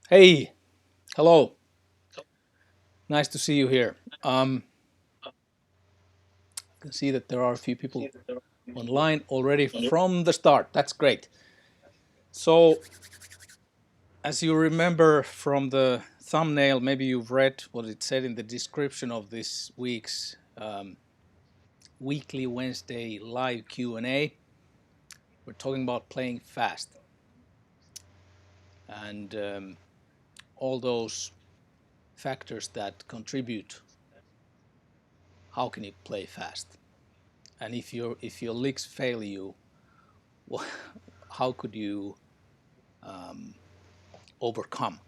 Hey, hello. Nice to see you here. I can see that there are a few people online already from the start. That's great. So, as you remember from the thumbnail, maybe you've read what it said in the description of this week's weekly Wednesday live Q&A. We're talking about playing fast and all those factors that contribute. How can you play fast? And if your licks fail you, how could you overcome?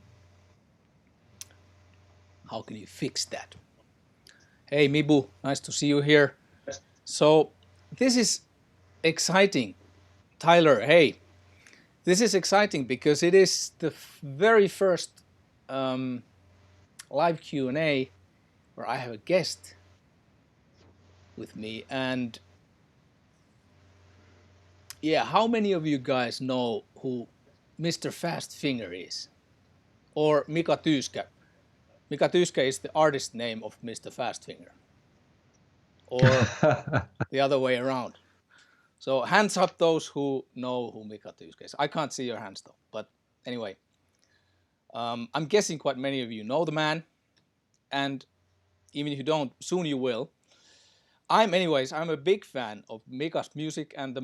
How can you fix that? Hey Mibu, nice to see you here. So this is exciting. Tyler, hey, this is exciting because it is the very first live Q&A where I have a guest with me. And yeah, how many of you guys know who Mr. Fastfinger is? Or Mika Tyyskä? Mika Tyyskä is the artist name of Mr. Fastfinger. Or the other way around. So hands up those who know who Mika Tyyskä is. I can't see your hands though, but anyway. I'm guessing quite many of you know the man, and even if you don't, soon you will. I'm a big fan of Mika's music, and the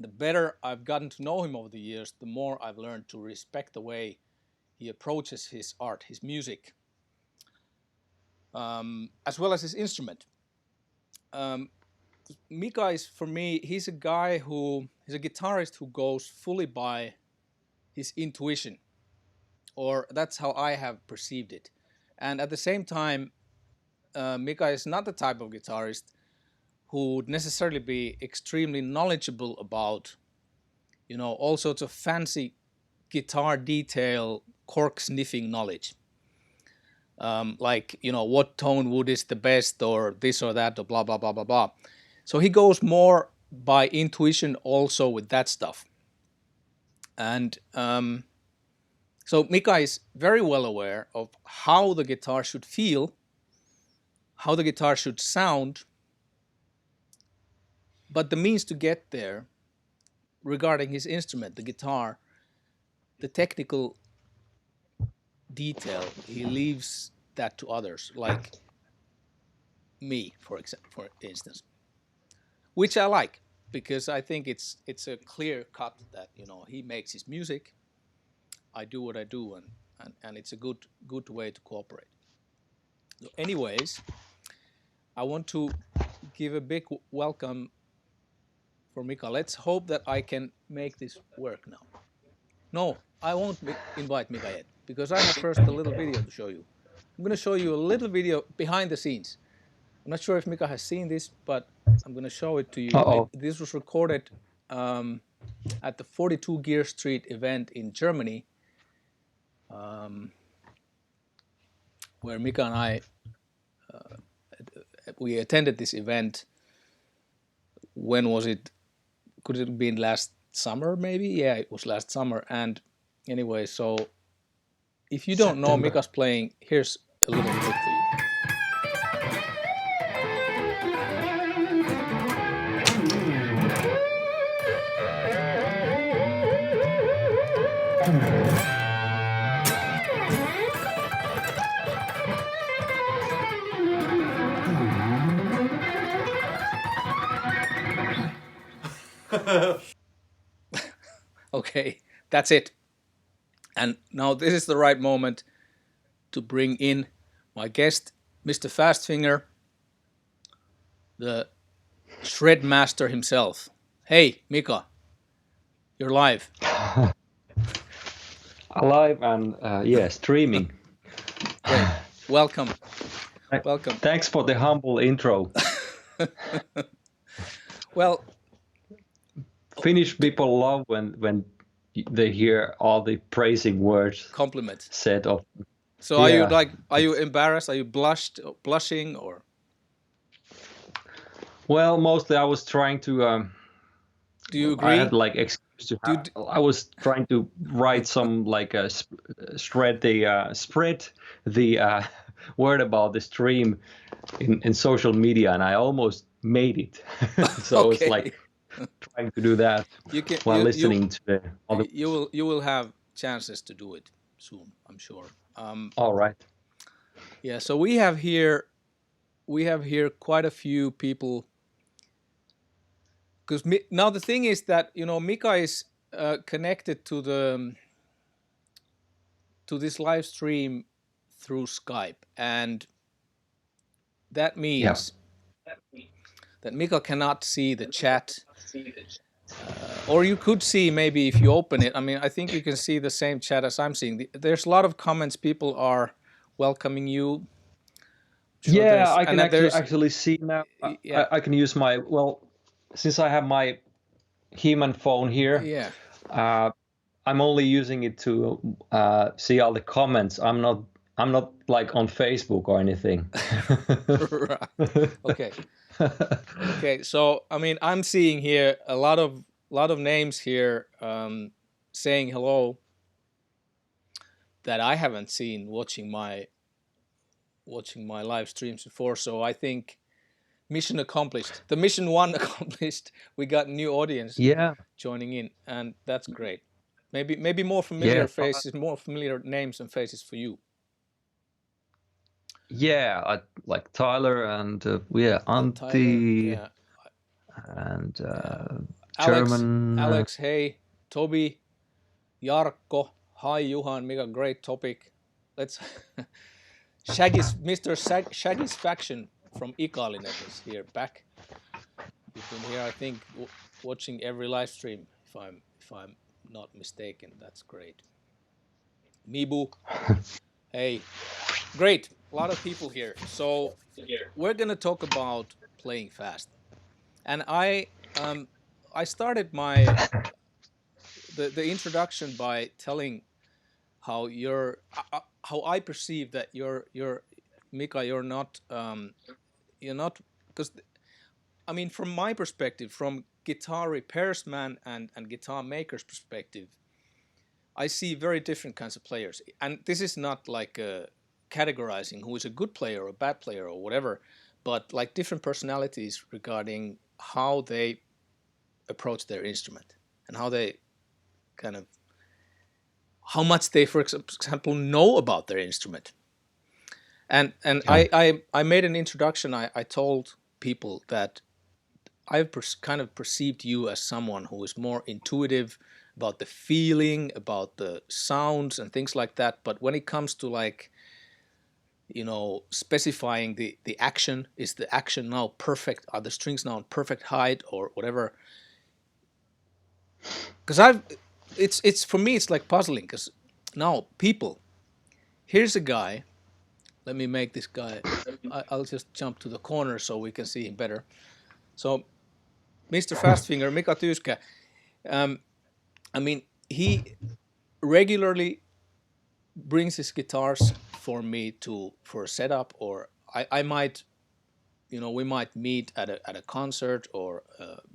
better I've gotten to know him over the years, the more I've learned to respect the way he approaches his art, his music, as well as his instrument. Mika is, for me, he's a guitarist who goes fully by his intuition, or that's how I have perceived it. And at the same time, Mika is not the type of guitarist who would necessarily be extremely knowledgeable about, all sorts of fancy guitar detail, cork sniffing knowledge. Like, what tone wood is the best, or this or that, or blah, blah, blah, blah, blah. So he goes more by intuition also with that stuff. And so Mika is very well aware of how the guitar should feel, how the guitar should sound, but the means to get there regarding his instrument, the guitar, the technical detail, he leaves that to others, like me, for instance, which I like, because I think it's a clear cut that he makes his music, I do what I do, and it's a good way to cooperate. So anyways, I want to give a big welcome for Mika. Let's hope that I can make this work now. No, I won't invite Mika yet, because I have first a little video to show you. I'm going to show you a little video behind the scenes. I'm not sure if Mika has seen this, but I'm going to show it to you. This was recorded at the 42 Gear Street event in Germany, where Mika and I, we attended this event. When was it? Could it have been last summer maybe? Yeah, it was last summer. And anyway, so if you don't know Mika's playing, here's a little clip for you. Okay, that's it. And now this is the right moment to bring in my guest, Mr. Fastfinger, the shred master himself. Hey, Mika, you're live. Alive and streaming. Great. Welcome. Welcome. Thanks for the humble intro. Well, Finnish people love when they hear all the praising words Compliments. said of. So are you embarrassed? Are you blushing or? Well, mostly I was trying to. Do you I had agree? like excuse to have. I was trying to write some like spread the word about the stream in social media, and I almost made it. So it's like Okay. trying to do that You can while listening to the other. you will have chances to do it soon, I'm sure. All right. Yeah, so we have here quite a few people, because now the thing is that Mika is connected to this live stream through Skype, and that Yeah. means that Mika cannot see the chat. Or you could see, maybe if you open it, I mean, I think you can see the same chat as I'm seeing. There's a lot of comments. People are welcoming you. Sure, Yeah, I can there's actually see now. yeah, I can use my, well, since I have my He-Man phone here, yeah. I'm only using it to see all the comments. I'm not like on Facebook or anything. Right. Okay. Okay. So I mean, I'm seeing here a lot of names here saying hello that I haven't seen watching my live streams before. So I think mission accomplished. The mission 1 accomplished. We got new audience Yeah, joining in, and that's great. Maybe more familiar yeah, faces, more familiar names and faces for you. yeah. Like Tyler and yeah, Tyler, Antti yeah, and Alex, German. hey, Toby, Jarkko, hi Juha and Mika, great topic. Let's Shaggy's faction from Ikalinen is here back. You've been here, I think, watching every live stream. If I'm not mistaken, that's great. Mibu, hey, great, a lot of people here. So we're gonna talk about playing fast, and I started the introduction by telling how how I perceive that you're Mika, you're not because I mean, from my perspective, from guitar repairsman and guitar maker's perspective, I see very different kinds of players, and this is not like categorizing who is a good player or a bad player or whatever, but like different personalities regarding how they approach their instrument and how they kind of how much they, for example, know about their instrument. And Yeah. I made an introduction. I told people that I've kind of perceived you as someone who is more intuitive about the feeling, about the sounds and things like that. But when it comes to like, specifying the action, is the action now perfect? Are the strings now in perfect height or whatever? Because it's for me, it's like puzzling. Because now people, here's a guy. Let me make this guy. I'll just jump to the corner so we can see him better. So, Mr. Fastfinger, Mika Tyyskä, I mean, he regularly brings his guitars for me for a setup, or I might, we might meet at a concert or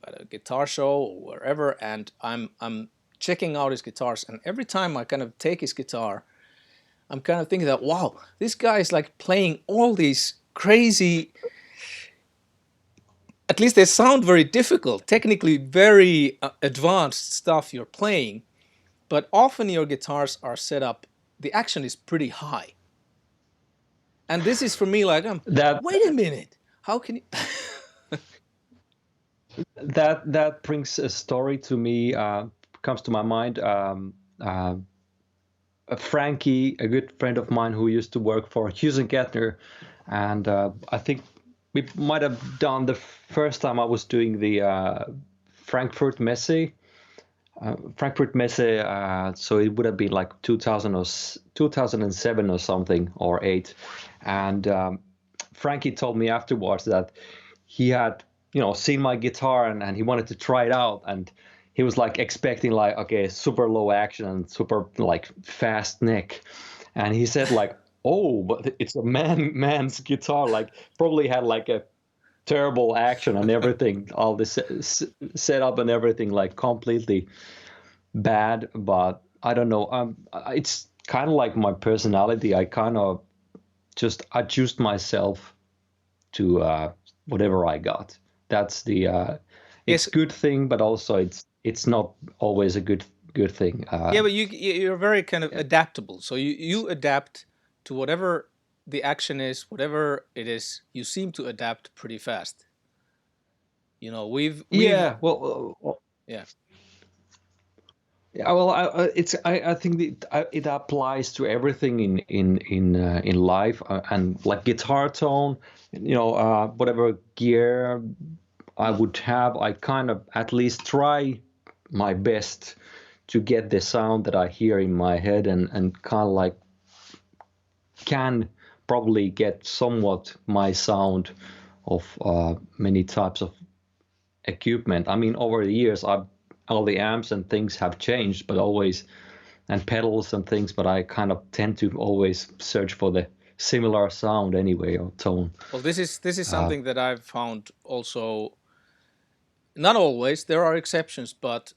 at a guitar show or wherever, and I'm checking out his guitars, and every time I kind of take his guitar, I'm kind of thinking that, wow, this guy is like playing all these crazy, at least they sound very difficult, technically very advanced stuff you're playing, but often your guitars are set up, the action is pretty high. And this is for me like, That wait a minute, how can you... that brings a story to me. Comes to my mind. Frankie, a good friend of mine who used to work for Hughes and Gettner, and I think we might have done the first time I was doing the Frankfurt Messe. Frankfurt Messe, so it would have been like 2000 or 2007 or something, or 8. And Frankie told me afterwards that he had, seen my guitar and he wanted to try it out. And he was like expecting like, okay, super low action and super like fast neck, and he said like, oh, but it's a man's guitar, like probably had like a terrible action and everything, all this setup and everything, like completely bad. But I don't know. It's kind of like my personality. I kind of just adjust myself to whatever I got. That's the it's Yes. good thing, but also it's not always a good thing. Yeah, but you're very kind of adaptable. So you adapt to whatever the action is, whatever it is. You seem to adapt pretty fast. You know, we've Yeah, well, yeah. yeah, well, I think it applies to everything in life, and like guitar tone, whatever gear I would have, I kind of at least try my best to get the sound that I hear in my head, and kind of like can probably get somewhat my sound of many types of equipment. I mean, over the years, all the amps and things have changed, but always, and pedals and things, but I kind of tend to always search for the similar sound anyway, or tone. Well, this is something that I've found also. Not always. There are exceptions, but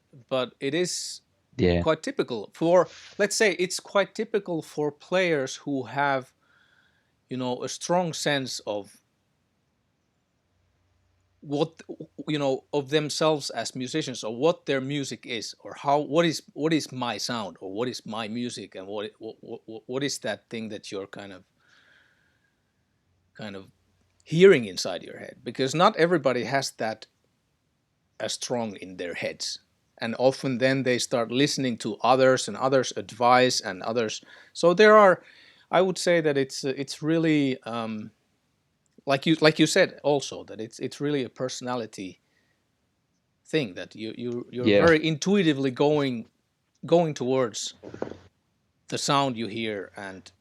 it is Yeah. quite typical for. Let's say it's quite typical for players who have, a strong sense of what of themselves as musicians, or what their music is, or what is my sound, or what is my music, and what is that thing that you're kind of hearing inside your head, because not everybody has that as strong in their heads, and often then they start listening to others and others advice and others. So there are, I would say that it's really like you said also, that it's really a personality thing, that you're Yeah. very intuitively going towards the sound you hear, and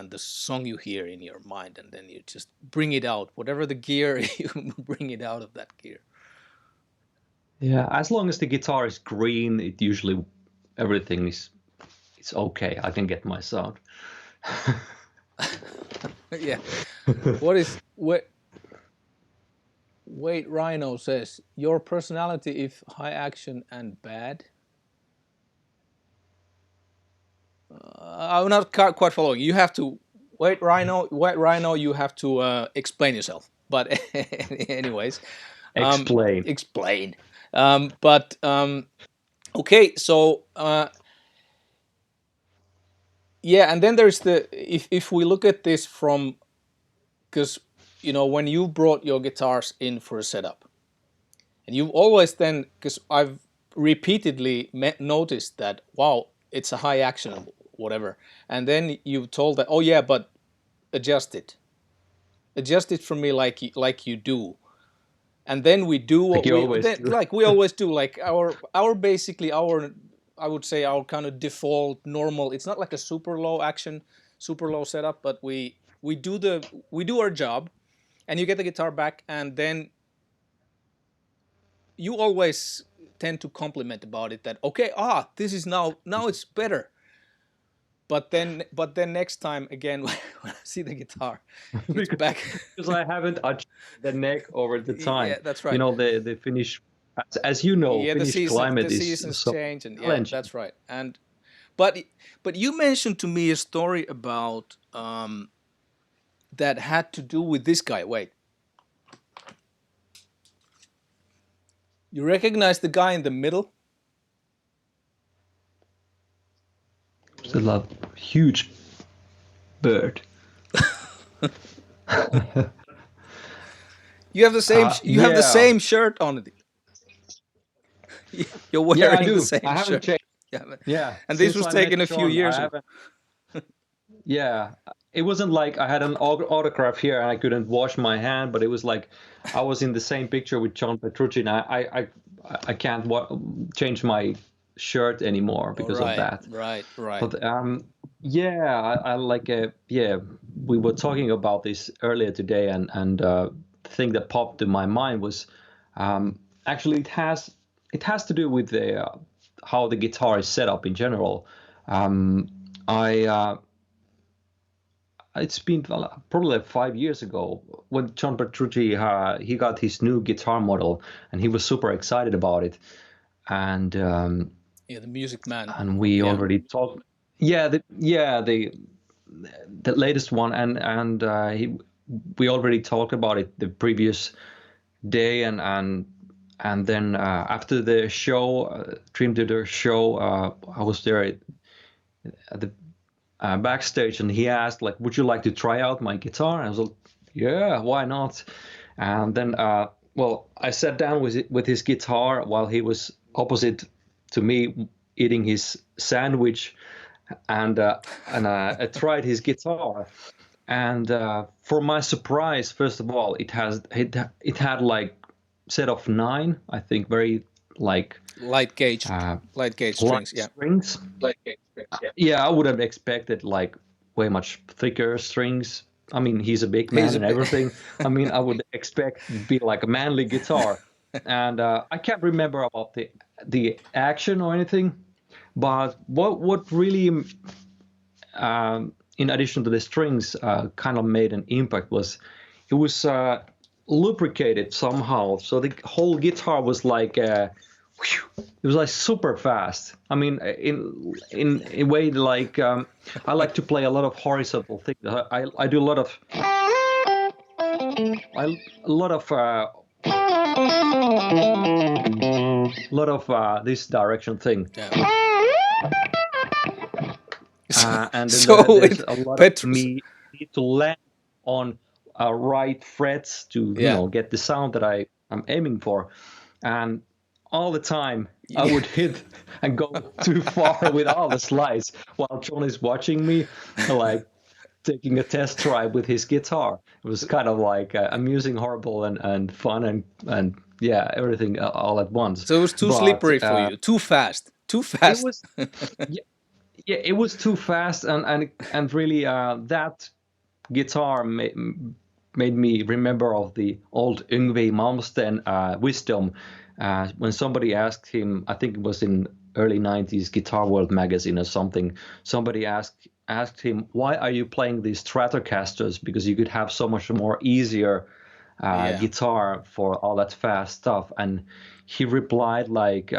the song you hear in your mind, and then you just bring it out, whatever the gear, you bring it out of that gear. Yeah. As long as the guitar is green, it usually everything is it's okay. I can get my sound. Yeah. What is what? Wait, Rhino says your personality if high action and bad. I'm not quite following. You have to wait, Rhino. Wait, Rhino. You have to explain yourself. But anyways, Explain. explain. But okay. So yeah, and then there's the, if we look at this from, because when you brought your guitars in for a setup, and you've always then, because I've repeatedly noticed that, wow, it's a high action, whatever, and then you've told that, oh yeah, but adjust it for me, like you do, and then we do Like what you we always then, do. like we always do, like our basically our, I would say, our kind of default normal. It's not like a super low action, super low setup, but we do our job, and you get the guitar back, and then you always tend to compliment about it, that okay, this is now it's better. But then next time again, when I see the guitar, it's back. Because I haven't adjusted the neck over the time. Yeah, that's right. The Finnish, as you know, Yeah, the Finnish seasons climate the is seasons so change, and yeah, challenging. that's right. And but you mentioned to me a story about that had to do with this guy. Wait, you recognize the guy in the middle? Still a huge bird. You have the same. You have the Yeah, same shirt on it. You're yeah, I wearing the do. I same haven't shirt. changed. Yeah, Yeah, and this since was I met taken a few John, I years ago. haven't. Yeah, it wasn't like I had an autograph here and I couldn't wash my hand, but it was like I was in the same picture with John Petrucci, and I can't change my shirt anymore All because of right, that. right, right. But yeah, I like yeah. We were talking about this earlier today, and the thing that popped in my mind was actually it has it has to do with the how the guitar is set up in general. I It's been probably like 5 years ago when John Petrucci he got his new guitar model, and he was super excited about it. And Yeah, the Music Man. and we Yeah. already talked. Yeah, the latest one, and we already talked about it the previous day, and then after the show, Dream Theater show, I was there at the backstage, and he asked like, "Would you like to try out my guitar?" And I was like, "Yeah, why not?" And then, well, I sat down with his guitar while he was opposite to me eating his sandwich, and I tried his guitar. And for my surprise, first of all, it had like set of 9, I think, very like Light gauge, light gauge light strings. Yeah. strings. Yeah, I would have expected like way much thicker strings. I mean, he's a big He's man a and bit. everything. I mean, I would expect it to be like a manly guitar. And I can't remember about the action or anything, but what really, in addition to the strings, kind of made an impact was it was lubricated somehow. So the whole guitar was like it was like super fast. I mean, in a way like I like to play a lot of horizontal things. I do a lot of a lot of this direction thing. Yeah. And then So there's it a lot of Petrus. me need to land on right frets to Yeah. get the sound that I'm aiming for, and all the time I Yeah. would hit and go too far with all the slides while John is watching me, like taking a test drive with his guitar. It was kind of like amusing, horrible, and fun, and yeah, everything all at once. So it was too But slippery for you. Too fast. Too it fast. was yeah, yeah, it was too fast, and really that guitar made me remember of the old Yngwie Malmsteen wisdom. When somebody asked him, I think it was in early 90s Guitar World magazine or something, somebody asked him, why are you playing these Stratocasters, because you could have so much more easier Yeah. guitar for all that fast stuff. And he replied like,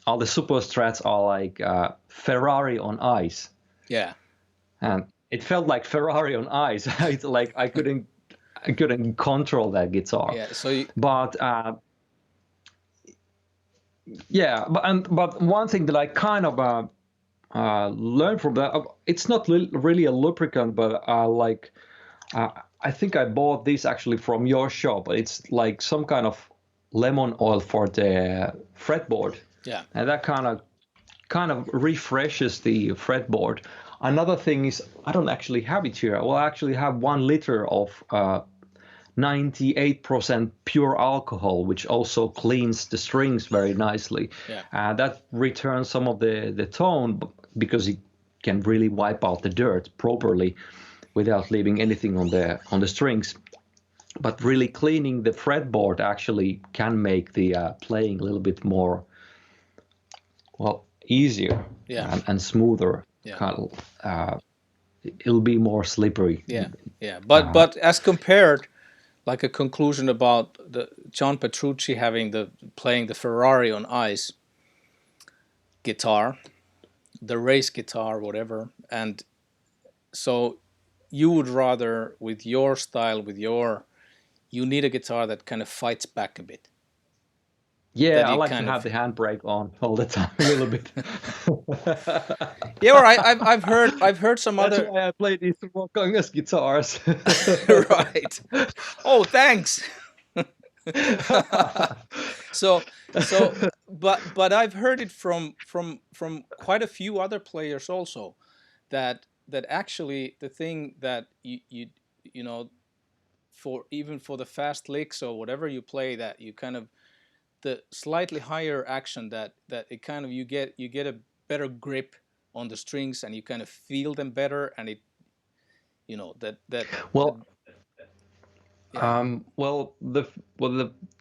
all the super strats are like Ferrari on ice. Yeah. And it felt like Ferrari on ice. Like I couldn't control that guitar. Yeah. So you, But yeah, but one thing that I kind of learned from that, it's not really a lubricant, but like uh, I think I bought this actually from your shop. It's like some kind of lemon oil for the fretboard, yeah. and that kind of refreshes the fretboard. Another thing is I don't actually have it here. Well, I actually have 1 liter of 98% pure alcohol, which also cleans the strings very nicely. Yeah. That returns some of the tone because it can really wipe out the dirt properly without leaving anything on the strings. But really cleaning the fretboard actually can make the playing a little bit more, well, easier Yeah. and smoother. Yeah. Kind of, it'll be more slippery. Yeah. Yeah. But as compared, like a conclusion about the John Petrucci having the playing the Ferrari on ice guitar, the race guitar, whatever, and so you would rather with your style, with your you need a guitar that kind of fights back a bit. Yeah, That I you like to kind have of the handbrake on all the time, a little bit. yeah. All right, I've heard some That's other why I play these Ruokangas guitars. right. Oh, thanks. so but I've heard it from quite a few other players also that actually the thing that you know for even for the fast licks or whatever you play that you kind of the slightly higher action that it kind of you get a better grip on the strings and you kind of feel them better and it that Well, Yeah.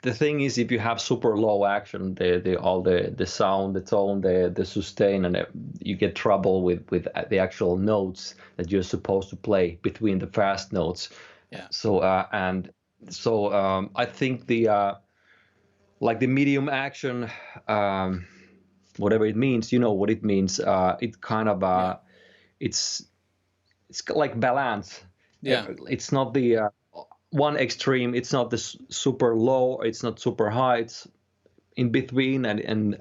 The thing is, if you have super low action, the sound, the tone, the sustain, and you get trouble with the actual notes that you're supposed to play between the fast notes. Yeah. I think the like the medium action, whatever it means, you know what it means. It kind of Yeah. it's like balance. Yeah. It's not the one extreme. It's not the super low. It's not super high. It's in between, and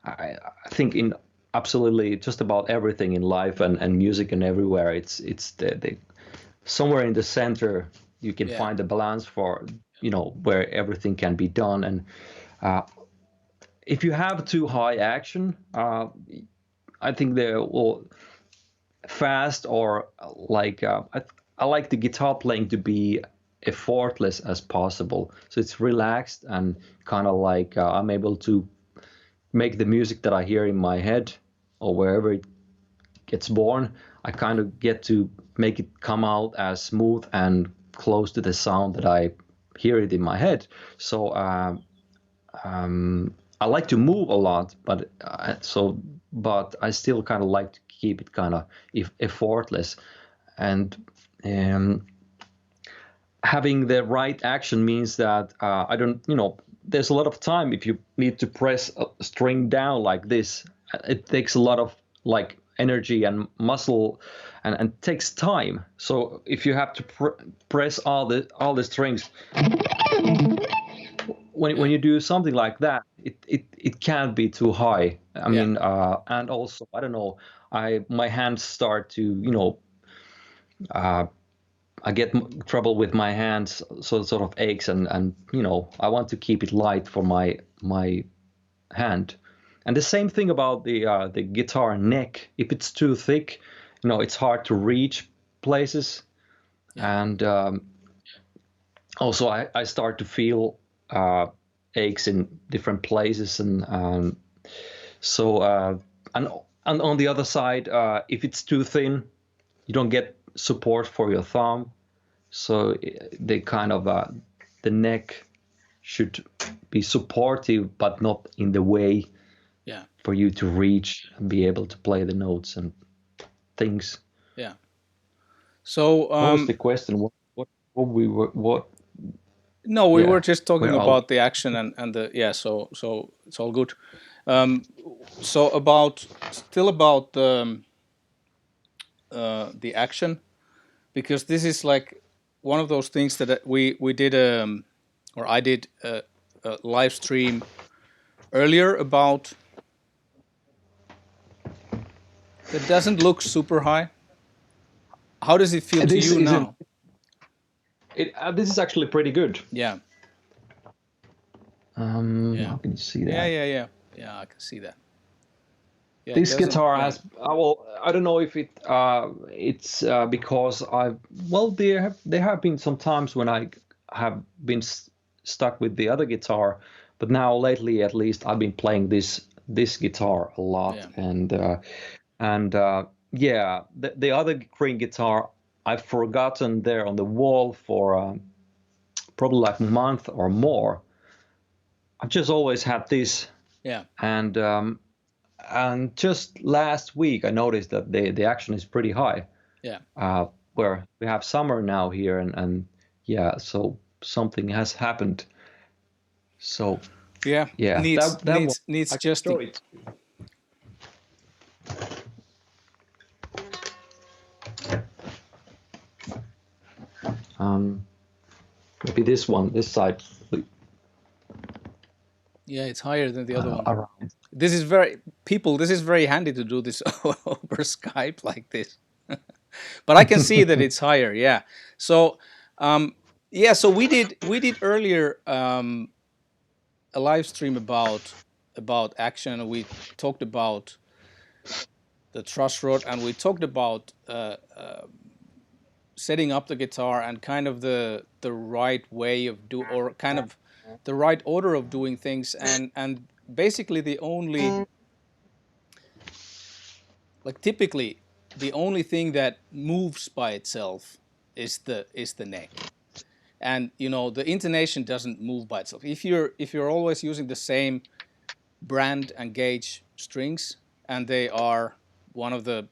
I think in absolutely just about everything in life and music and everywhere, it's the somewhere in the center you can Yeah. find the balance for, you know, where everything can be done. And uh, if you have too high action, I think they're all fast or like I like the guitar playing to be effortless as possible, so it's relaxed and kind of like I'm able to make the music that I hear in my head or wherever it gets born. I kind of get to make it come out as smooth and close to the sound that I hear it in my head. So I like to move a lot, but I still kind of like to keep it kind of effortless, and um, having the right action means that I don't, you know, there's a lot of time if you need to press a string down like this. It takes a lot of like energy and muscle, and takes time. So if you have to press all the strings, when you do something like that, it can't be too high. I Yeah. mean, and also I don't know, my hands start to, you know, I get trouble with my hands, so it sort of aches, and you know, I want to keep it light for my hand. And the same thing about the guitar neck. If it's too thick, you know, it's hard to reach places. Yeah. And also I start to feel aches in different places, and so and and on the other side, if it's too thin, you don't get support for your thumb. So they kind of the neck should be supportive, but not in the way Yeah. for you to reach and be able to play the notes and things. Yeah. So What was the question? What we were what? no, we were Yeah, just where talking are we? about the action and the yeah. So it's all good. Um, so about still about the action, because this is like one of those things that we did or I did a live stream earlier about that doesn't look super high. How does it feel to This you isn't now? it. This is actually pretty good. Yeah. Yeah. How can you see Yeah. that? Yeah. Yeah. Yeah. I can see that. Yeah. It This doesn't. guitar Yeah. has I don't know if it's because there have been some times when I have been stuck with the other guitar, but now lately at least I've been playing this guitar a lot. Yeah. And yeah, the other green guitar I've forgotten there on the wall for probably like a month or more. I've just always had this, Yeah. and just last week I noticed that the action is pretty high. Yeah. Where we have summer now here, and yeah, so something has happened. So Yeah. yeah, Needs that one needs needs I adjusting. enjoy it. Um, Maybe this side, Yeah, it's higher than the other one. around. This is very people. This is very handy to do this over Skype like this. But I can see that it's higher. Yeah. So, yeah. So we did earlier a live stream about action. We talked about the truss rod, and we talked about setting up the guitar and kind of the right way of do or kind of the right order of doing things, and basically the only like typically the only thing that moves by itself is the neck. and the intonation doesn't move by itself. If you're always using the same brand and gauge strings, and they are one of the,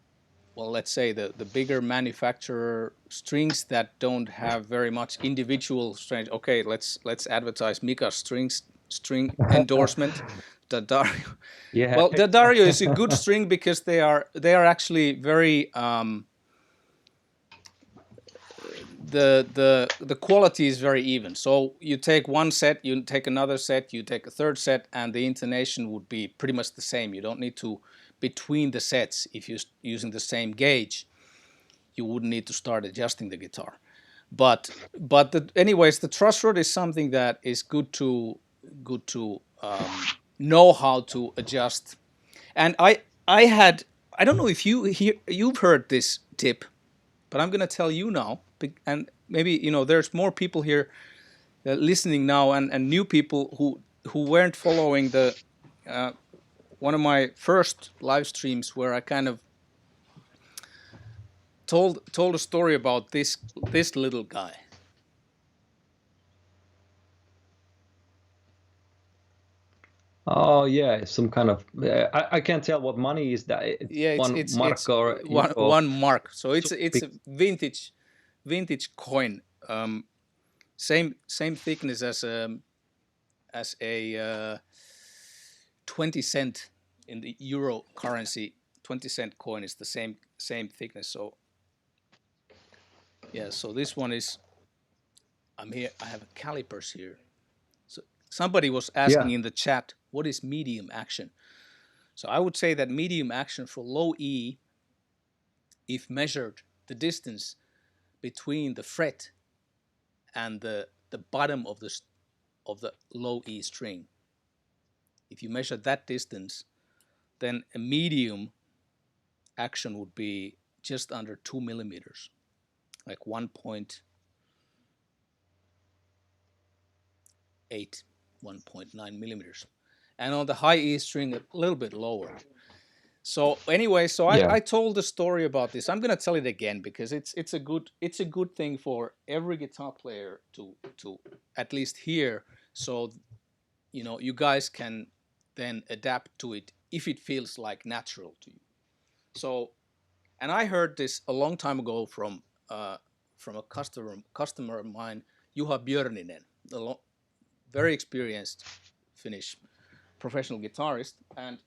well, let's say the bigger manufacturer strings that don't have very much individual strings. Okay, let's advertise Mika's string endorsement. The Dario. Yeah. Well, the Dario is a good string because they are actually very the quality is very even. So you take one set, you take another set, you take a third set, and the intonation would be pretty much the same. You don't need to, between the sets, if you're using the same gauge, you wouldn't need to start adjusting the guitar. But anyways, the truss rod is something that is good to know how to adjust. And I don't know if you've heard this tip, but I'm gonna tell you now, and maybe there's more people here listening now, and new people who weren't following the one of my first live streams where I kind of told a story about this little guy. Oh yeah, some kind of. I can't tell what money is that. Yeah, One mark or one mark. So it's So a vintage coin. Same thickness as a 20 cent in the euro currency. 20-cent coin is the same thickness. So yeah, so this one is. I'm here. I have calipers here. So somebody was asking in the chat, what is medium action? So I would say that medium action for low E, if measured the distance between the fret and the bottom of the low E string, if you measure that distance, then a medium action would be just under 2 millimeters, like 1.8, 1.9 millimeters. And on the high E string, a little bit lower. So anyway, I told the story about this. I'm gonna tell it again because it's a good thing for every guitar player to at least hear. So you guys can then adapt to it if it feels like natural to you. So, and I heard this a long time ago from a customer of mine, Juha Björninen, very experienced Finnish professional guitarist. And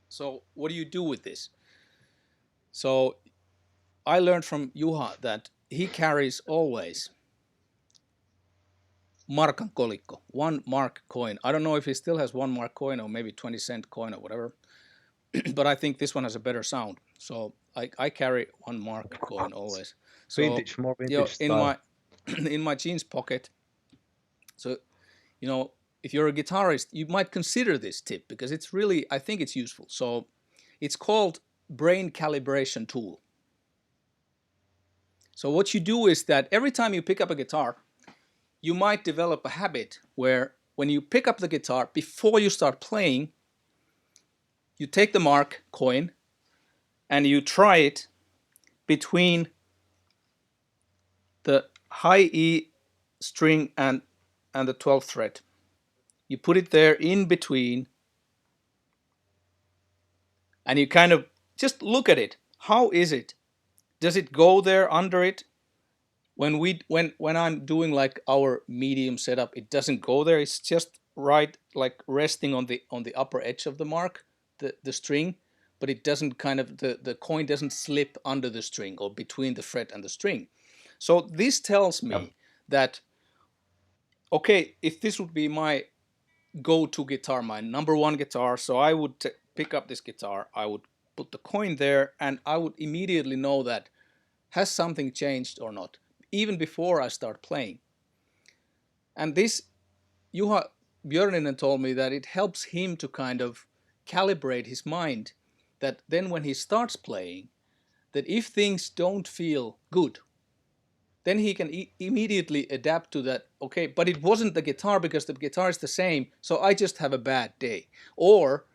so what do you do with this? So I learned from Juha that he carries always markan kolikko, 1 mark coin. I don't know if he still has 1 mark coin or maybe 20-cent coin or whatever, but I think this one has a better sound. So I carry 1 mark coin always. So more vintage style. in my jeans pocket. So if you're a guitarist, you might consider this tip because it's really, I think it's useful. So it's called brain calibration tool. So what you do is that every time you pick up a guitar, you might develop a habit where when you pick up the guitar, before you start playing, you take the mark coin and you try it between the high E string and the 12th fret. You put it there in between and you kind of just look at it. How is it? Does it go there under it? When I'm doing like our medium setup, it doesn't go there. It's just right, like resting on the upper edge of the mark, the string, but it doesn't kind of the coin doesn't slip under the string or between the fret and the string. So this tells me that okay, if this would be my go-to guitar, my number one guitar, so I would pick up this guitar, I would put the coin there, and I would immediately know that has something changed or not, even before I start playing. And this, Juha Björninen told me that it helps him to kind of calibrate his mind, that then when he starts playing, that if things don't feel good, then he can immediately adapt to that. Okay, but it wasn't the guitar because the guitar is the same, so I just have a bad day. Or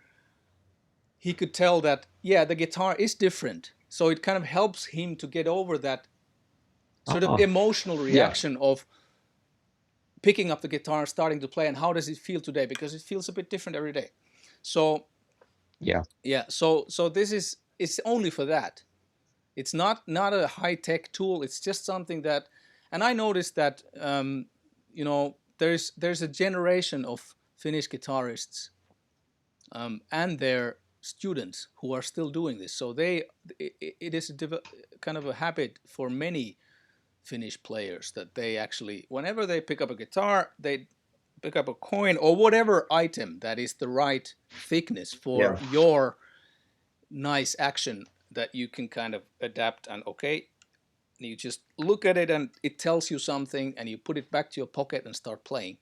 he could tell that, yeah, the guitar is different. So it kind of helps him to get over that sort of emotional reaction of picking up the guitar, starting to play, and how does it feel today? Because it feels a bit different every day. So so this is, it's only for that. It's not a high-tech tool. It's just something that, and I noticed that you know, there's a generation of Finnish guitarists and their students who are still doing this. So it is kind of a habit for many Finnish players that they actually, whenever they pick up a guitar, they pick up a coin or whatever item that is the right thickness for your nice action that you can kind of adapt. And you just look at it and it tells you something, and you put it back to your pocket and start playing.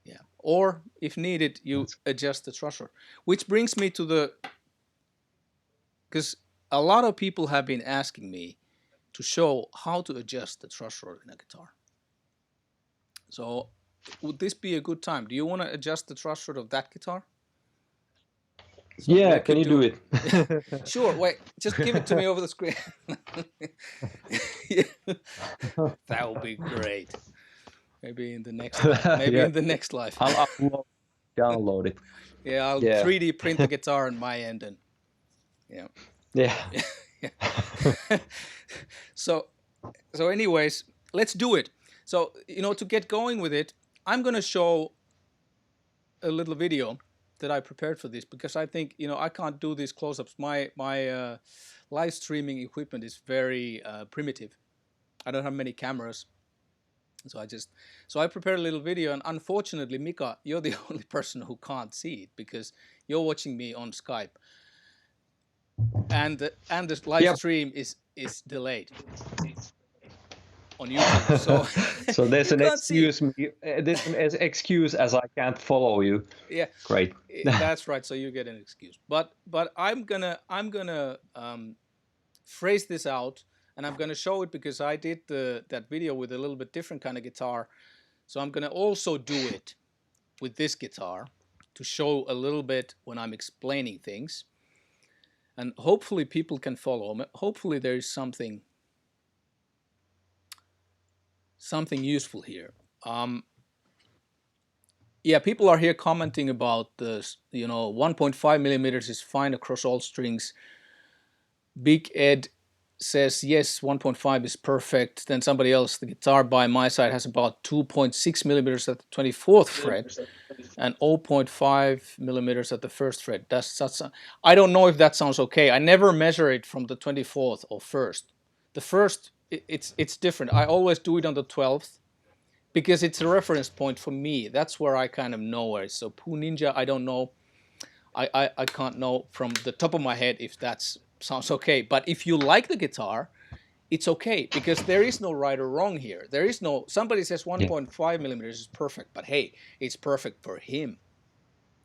Yeah. Or if needed, you adjust the trusser. Which brings me to the, because a lot of people have been asking me to show how to adjust the trusser in a guitar. So would this be a good time? Do you want to adjust the trusser of that guitar? So yeah, can you do it? Sure, wait, just give it to me over the screen. That would be great. Maybe in the next life. Maybe in the next life. I'll download it. Yeah, I'll 3D print the guitar on my end, and yeah. So anyways, let's do it. So, you know, to get going with it, I'm going to show a little video that I prepared for this, because I think, you know, I can't do these close-ups. My live streaming equipment is very primitive. I don't have many cameras. So I prepared a little video, and unfortunately, Mika, you're the only person who can't see it because you're watching me on Skype, and the live stream is delayed on YouTube. So there's an excuse. There's an excuse as I can't follow you. Yeah, great. That's right. So you get an excuse, but I'm gonna phrase this out. And I'm going to show it because I did that video with a little bit different kind of guitar. So I'm going to also do it with this guitar to show a little bit when I'm explaining things. And hopefully people can follow. Hopefully there is something useful here. Yeah, people are here commenting about this, you know, 1.5 millimeters is fine across all strings. Big Ed says yes, 1.5 is perfect. Then somebody else, the guitar by my side has about 2.6 millimeters at the 24th fret and 0.5 millimeters at the first fret. I don't know if that sounds okay. I never measure it from the 24th or first. The first, it's different. I always do it on the 12th because it's a reference point for me. That's where I kind of know where it's. So Poo Ninja, I don't know. I can't know from the top of my head if that's sounds okay. But if you like the guitar, it's okay, because there is no right or wrong here. There is no, somebody says 1.5 millimeters is perfect, but hey, it's perfect for him.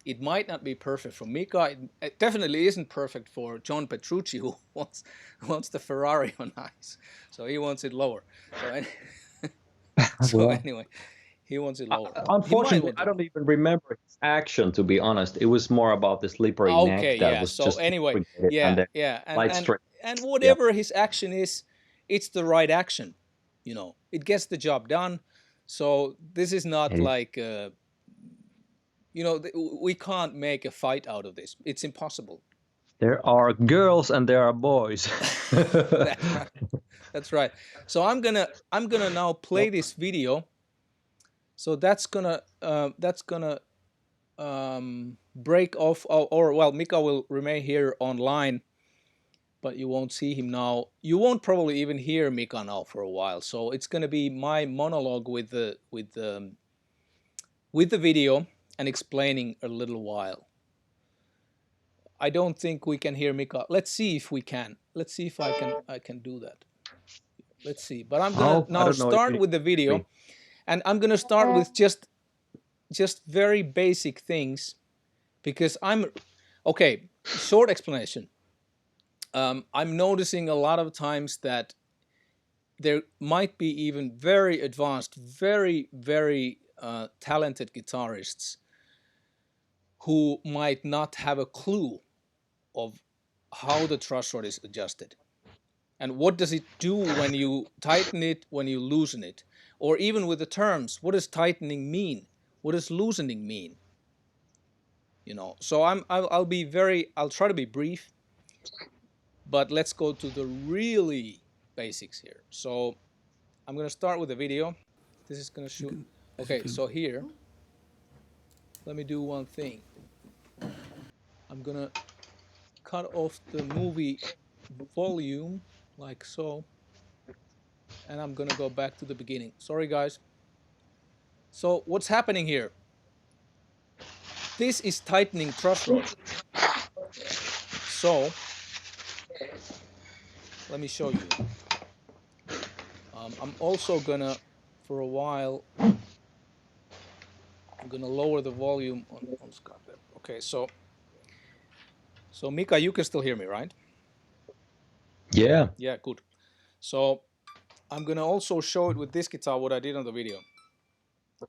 It might not be perfect for Mika. It definitely isn't perfect for John Petrucci, who wants the Ferrari on ice. So he wants it lower. So anyway, he wants it lower. Unfortunately, I don't even remember his action, to be honest. It was more about the slippery neck that was just anyway, and whatever his action is, it's the right action. You know, it gets the job done. So this is not like, you know, we can't make a fight out of this. It's impossible. There are girls and there are boys. That's right. So I'm gonna now play this video. So that's gonna break off, or well, Mika will remain here online, but you won't see him now. You won't probably even hear Mika now for a while. So it's gonna be my monologue with the video and explaining a little while. I don't think we can hear Mika. Let's see if we can. Let's see if I can do that. Let's see. But I'm gonna now start with the video. And I'm going to start with just very basic things, because short explanation. I'm noticing a lot of times that there might be even very advanced, very, very talented guitarists who might not have a clue of how the truss rod is adjusted. And what does it do when you tighten it, when you loosen it? Or even with the terms, what does tightening mean? What does loosening mean? You know, so I'll try to be brief, but let's go to the really basics here. So I'm going to start with a video. This is going to shoot. Okay, so here, let me do one thing. I'm going to cut off the movie volume like so. And I'm going to go back to the beginning. Sorry, guys. So what's happening here? This is tightening truss rod. So let me show you. I'm also gonna, for a while, I'm gonna lower the volume on Skype there. Okay, so Mika, you can still hear me, right? Yeah. Yeah, good. So I'm gonna also show it with this guitar what I did on the video,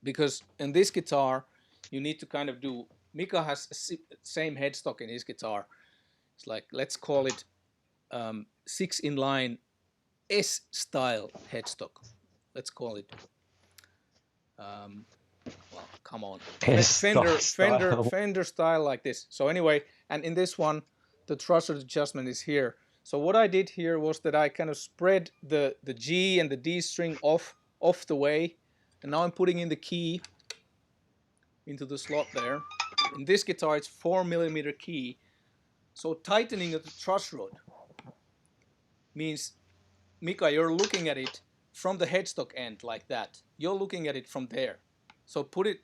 because in this guitar you need to kind of do. Mika has the same headstock in his guitar. It's like, let's call it 6-in-line S style headstock. Let's call it. Well, come on, Fender style like this. So anyway, and in this one, the truss rod adjustment is here. So what I did here was that I kind of spread the G and the D string off the way, and now I'm putting in the key into the slot there. In this guitar, it's 4mm key. So tightening of the truss rod means, Mika, you're looking at it from the headstock end like that. You're looking at it from there. So put it,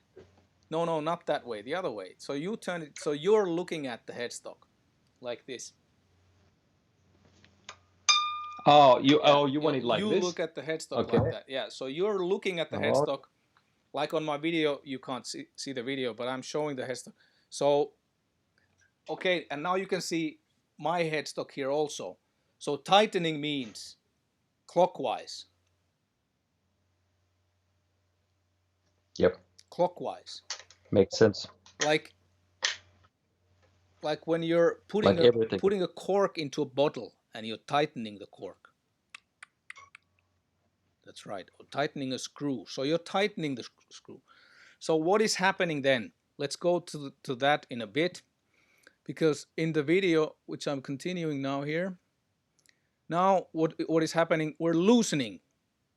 no, not that way, the other way. So you turn it, so you're looking at the headstock like this. Oh, you want it like you this? You look at the headstock like that. Yeah, so you're looking at the headstock. Like on my video, you can't see the video, but I'm showing the headstock. So, okay, and now you can see my headstock here also. So tightening means clockwise. Yep. Clockwise. Makes sense. Like when you're putting a cork into a bottle and you're tightening the cork. That's right, or tightening a screw. So you're tightening the screw. So what is happening then? Let's go to that in a bit, because in the video, which I'm continuing now here, now what is happening? We're loosening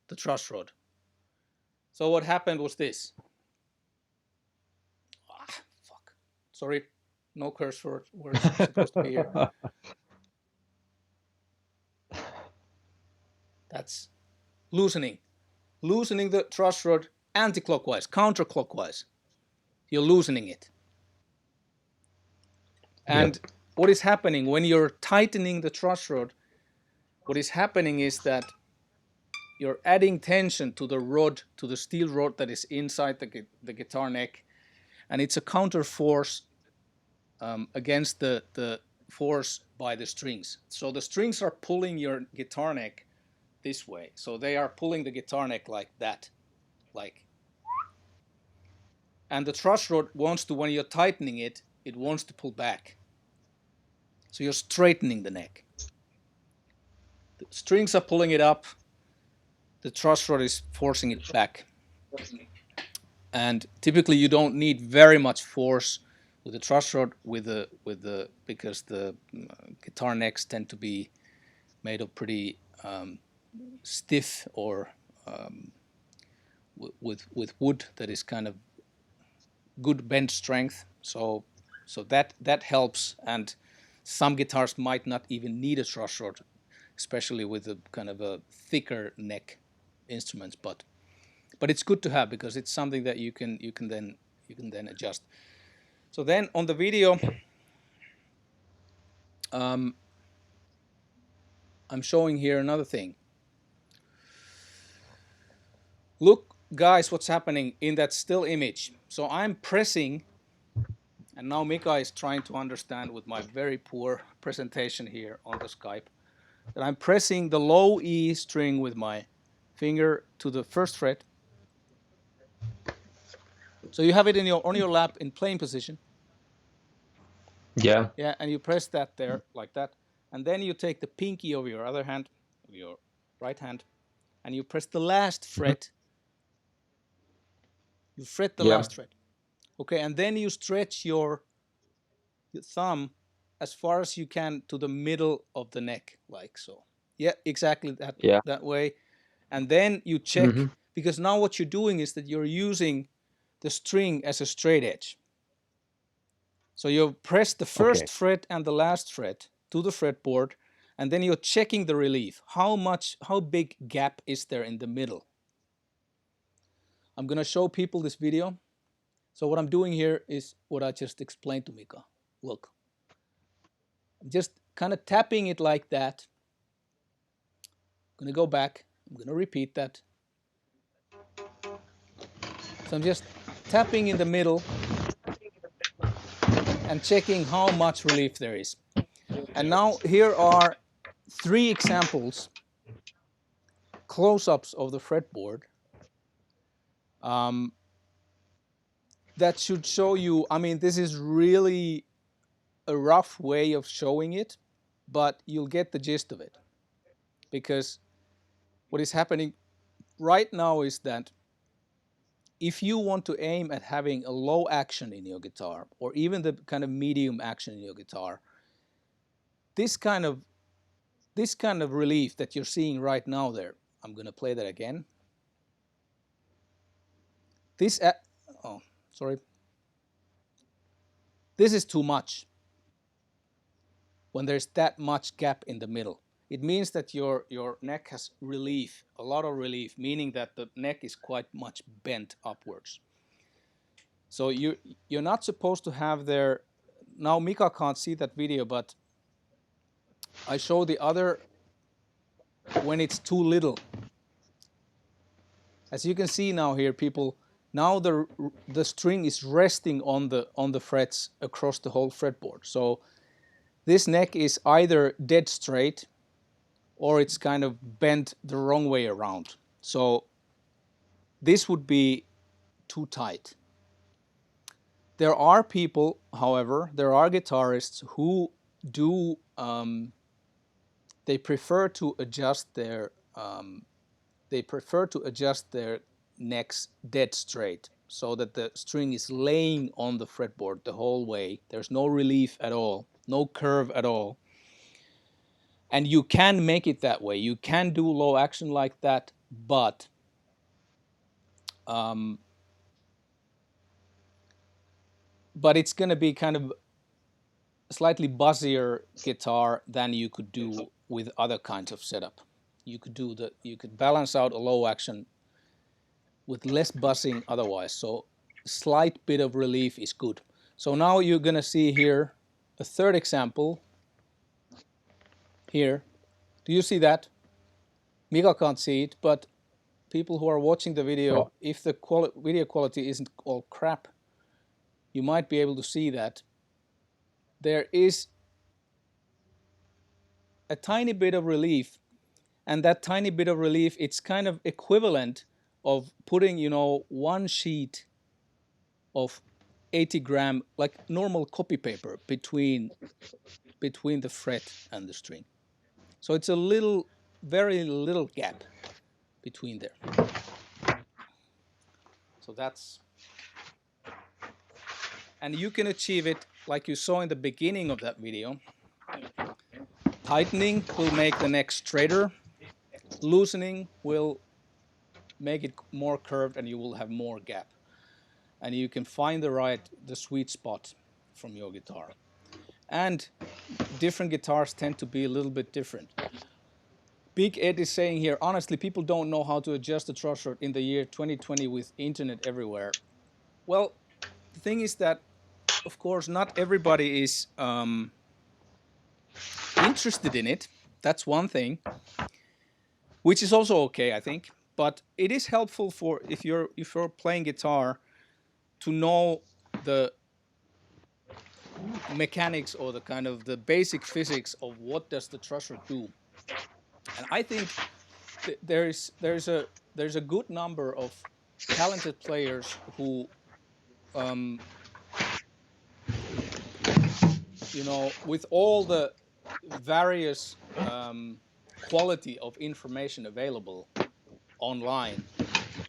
the truss rod. So what happened was this. Fuck. Sorry, no curse words supposed to be here. That's loosening the truss rod anti-clockwise, counterclockwise. You're loosening it. And what is happening when you're tightening the truss rod? What is happening is that you're adding tension to the rod, to the steel rod that is inside the guitar neck, and it's a counter force against the force by the strings. So the strings are pulling your guitar neck this way. So they are pulling the guitar neck like that, like. And the truss rod wants to, when you're tightening it, it wants to pull back. So you're straightening the neck. The strings are pulling it up. The truss rod is forcing it back. And typically you don't need very much force with the truss rod because the guitar necks tend to be made of pretty stiff or with wood that is kind of good bend strength. So that helps, and some guitars might not even need a truss rod, especially with a kind of a thicker neck instruments, but it's good to have because it's something that you can then adjust. So then on the video, I'm showing here another thing. Look, guys, what's happening in that still image. So I'm pressing, and now Mika is trying to understand with my very poor presentation here on the Skype, that I'm pressing the low E string with my finger to the first fret. So you have it on your lap in playing position. Yeah. Yeah, and you press that there like that, and then you take the pinky of your other hand of your right hand, and you press the last fret. You fret the last fret. Okay, and then you stretch your thumb as far as you can to the middle of the neck, like so. Yeah, exactly that way. And then you check, because now what you're doing is that you're using the string as a straight edge. So you press the first fret and the last fret to the fretboard, and then you're checking the relief. How big gap is there in the middle? I'm going to show people this video. So what I'm doing here is what I just explained to Mika. Look. I'm just kind of tapping it like that. I'm going to go back. I'm going to repeat that. So I'm just tapping in the middle and checking how much relief there is. And now here are 3 examples, close-ups of the fretboard, that should show you. I mean, this is really a rough way of showing it, but you'll get the gist of it. Because what is happening right now is that if you want to aim at having a low action in your guitar, or even the kind of medium action in your guitar, this kind of relief that you're seeing right now there, I'm going to play that again. This is too much. When there's that much gap in the middle, it means that your neck has relief, a lot of relief, meaning that the neck is quite much bent upwards. So you're not supposed to have there. Now Mika can't see that video, but I show the other when it's too little. As you can see now here, people, now the string is resting on the frets across the whole fretboard. So this neck is either dead straight or it's kind of bent the wrong way around. So this would be too tight. There are people, however, there are guitarists who do, they prefer to adjust their necks dead straight, so that the string is laying on the fretboard the whole way. There's no relief at all, no curve at all. And you can make it that way. You can do low action like that, but it's going to be kind of slightly buzzier guitar than you could do with other kinds of setup. You could balance out a low action with less buzzing otherwise. So slight bit of relief is good. So now you're going to see here a third example. Here, do you see that? Mika can't see it, but people who are watching the video, if the video quality isn't all crap, you might be able to see that there is a tiny bit of relief, and that tiny bit of relief, it's kind of equivalent of putting, one sheet of 80-gram, like normal copy paper, between the fret and the string. So it's a little, very little gap between there. So that's, and you can achieve it like you saw in the beginning of that video. Tightening will make the neck straighter. Loosening will make it more curved, and you will have more gap. And you can find the sweet spot from your guitar. And different guitars tend to be a little bit different. Big Ed is saying here, honestly, people don't know how to adjust the truss rod in the year 2020 with internet everywhere. Well, the thing is that, of course, not everybody is interested in it. That's one thing, which is also okay, I think. But it is helpful for if you're playing guitar to know the mechanics or the kind of the basic physics of what does the truss rod do. And I think there's a good number of talented players who with all the various quality of information available online,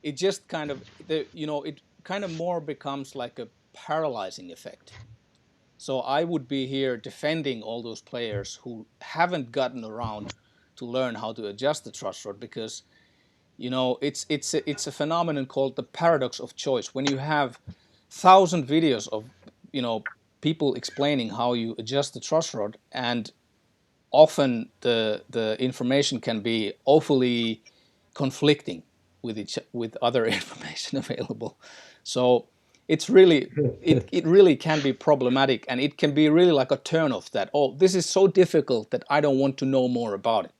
it just kind of, it kind of more becomes like a paralyzing effect. So I would be here defending all those players who haven't gotten around to learn how to adjust the truss rod, because it's a phenomenon called the paradox of choice. When you have 1,000 videos of people explaining how you adjust the truss rod, and often the information can be awfully conflicting with other information available. So it's really it really can be problematic, and it can be really like a turnoff that, oh, this is so difficult that I don't want to know more about it.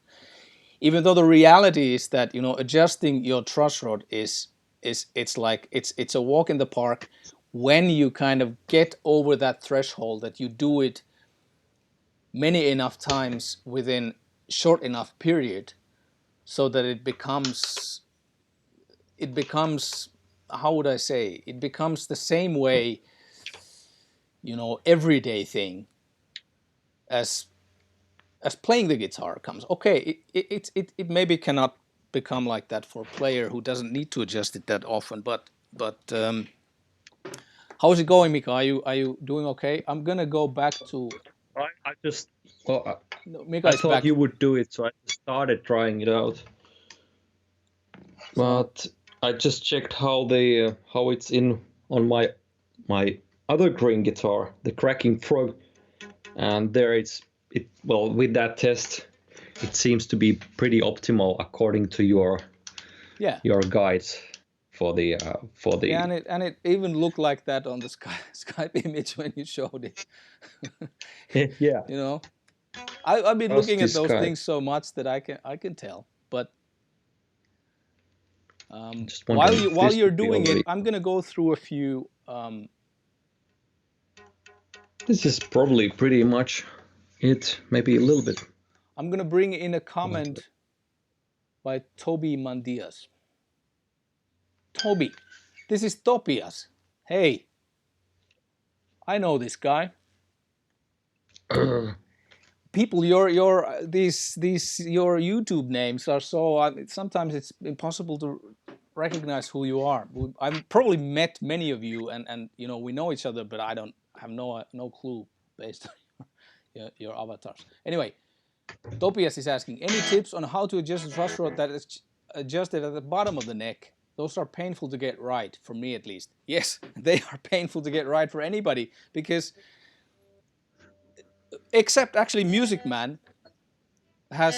Even though the reality is that adjusting your truss rod is it's a walk in the park when you kind of get over that threshold, that you do it many enough times within short enough period, so that it becomes how would I say, it becomes the same way, everyday thing as playing the guitar comes. Okay, it maybe cannot become like that for a player who doesn't need to adjust it that often, but how's it going, Mika? Are you doing okay? I'm gonna go back to I just, well, Mika I is thought back. you would do it, so I just started trying it out. So But I just checked how it's in on my other green guitar, the Cracking Frog, and there well, with that test, it seems to be pretty optimal according to your guides for the yeah, and it even looked like that on the Skype image when you showed it. yeah. I've been Trust looking at this those guy. things so much that I can tell. But Just wondering if while this you're would be doing it, already. I'm gonna go through a few. This is probably pretty much it. Maybe a little bit. I'm gonna bring in a comment by Toby Mandias. Toby, this is Topias. Hey, I know this guy. People, your your YouTube names are so sometimes it's impossible to recognize who you are. I've probably met many of you, and we know each other, but I don't have no clue based on your avatars. Anyway, Topias is asking, any tips on how to adjust the truss rod that is adjusted at the bottom of the neck? Those are painful to get right, for me at least. Yes, they are painful to get right for anybody, because except actually Music Man has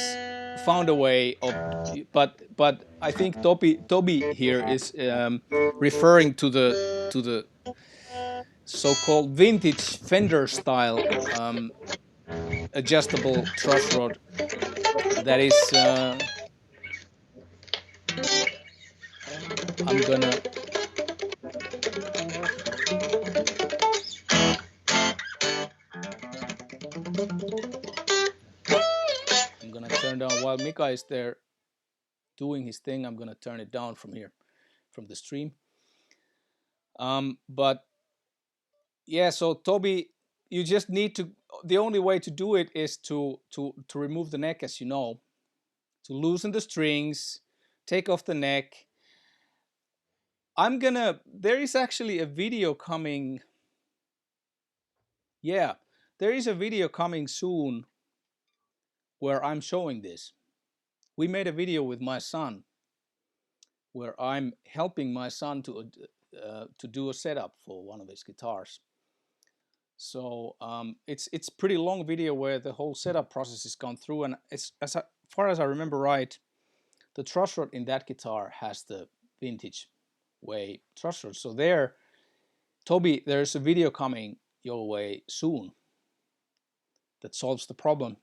found a way of, but I think Toby here is referring to the so-called vintage Fender style adjustable truss rod that is I'm gonna turn down while Mika is there doing his thing. I'm gonna turn it down from here, from the stream. But yeah, so Toby, you just need to. The only way to do it is to remove the neck, as you know, to loosen the strings, take off the neck. There is actually a video coming. Yeah, there is a video coming soon where I'm showing this. We made a video with my son where I'm helping my son to do a setup for one of his guitars. So it's pretty long video where the whole setup process is gone through, and it's as far as I remember right, the truss rod in that guitar has the vintage way truss rod. So there, Toby, there's a video coming your way soon that solves the problem.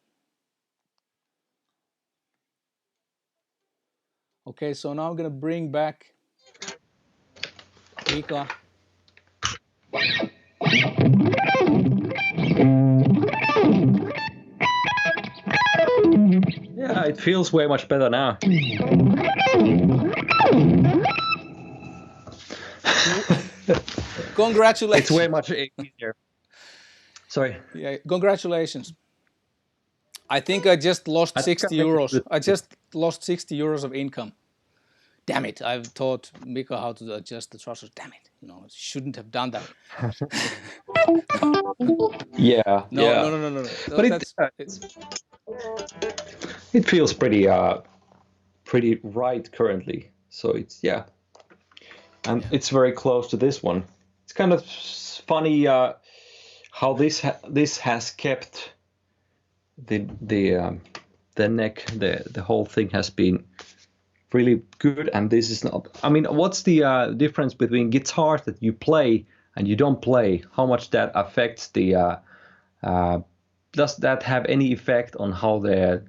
Okay, so now I'm gonna bring back Mika. Yeah, it feels way much better now. Congratulations. It's way much easier. Sorry. Yeah, congratulations. I think I just lost I think I 60 think euros. it's I just lost 60 euros of income. Damn it! I've taught Mika how to adjust the thrusters. Damn it! Shouldn't have done that. yeah, No, no, yeah. no, no, no, no. But That's it's. it feels pretty right currently. So it's and it's very close to this one. It's kind of funny how this has kept the neck, the whole thing has been really good, and this is not. I mean, what's the difference between guitars that you play and you don't play? How much that affects the? Does that have any effect on how the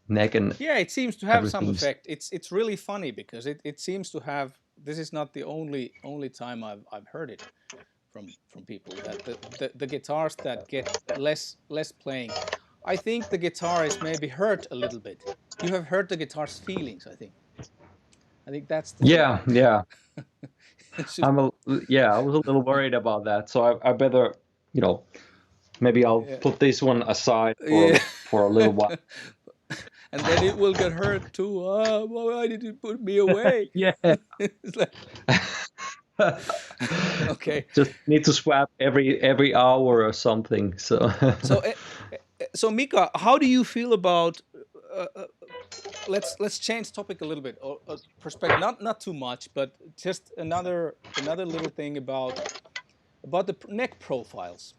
neck and Yeah, it seems to have some everything's? effect. It's really funny because it seems to have. This is not the only time I've heard it from people that the guitars that get less playing. I think the guitar is maybe hurt a little bit. You have hurt the guitar's feelings. I think that's the thing. Yeah, yeah. It should, I'm a yeah. I was a little worried about that, so I better, you know, maybe I'll yeah, put this one aside yeah. for a little while. And then it will get hurt too. Oh, why did you put me away? Yeah. It's like, okay. Just need to swap every hour or something. So So, so Mika, how do you feel about? Uh, uh, let's change topic a little bit or perspective. Not too much, but just another little thing about the neck profiles.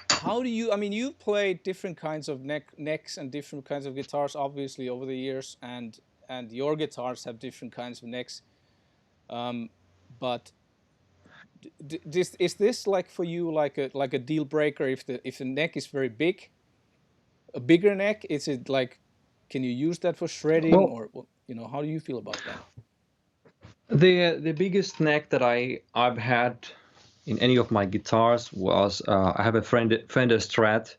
How do you? I mean, you play different kinds of necks and different kinds of guitars, obviously over the years, and your guitars have different kinds of necks. But is this like for you like a deal breaker if the neck is very big, a bigger neck? Is it like, can you use that for shredding well, or how do you feel about that? the biggest neck that I've had in any of my guitars was I have a Fender Strat,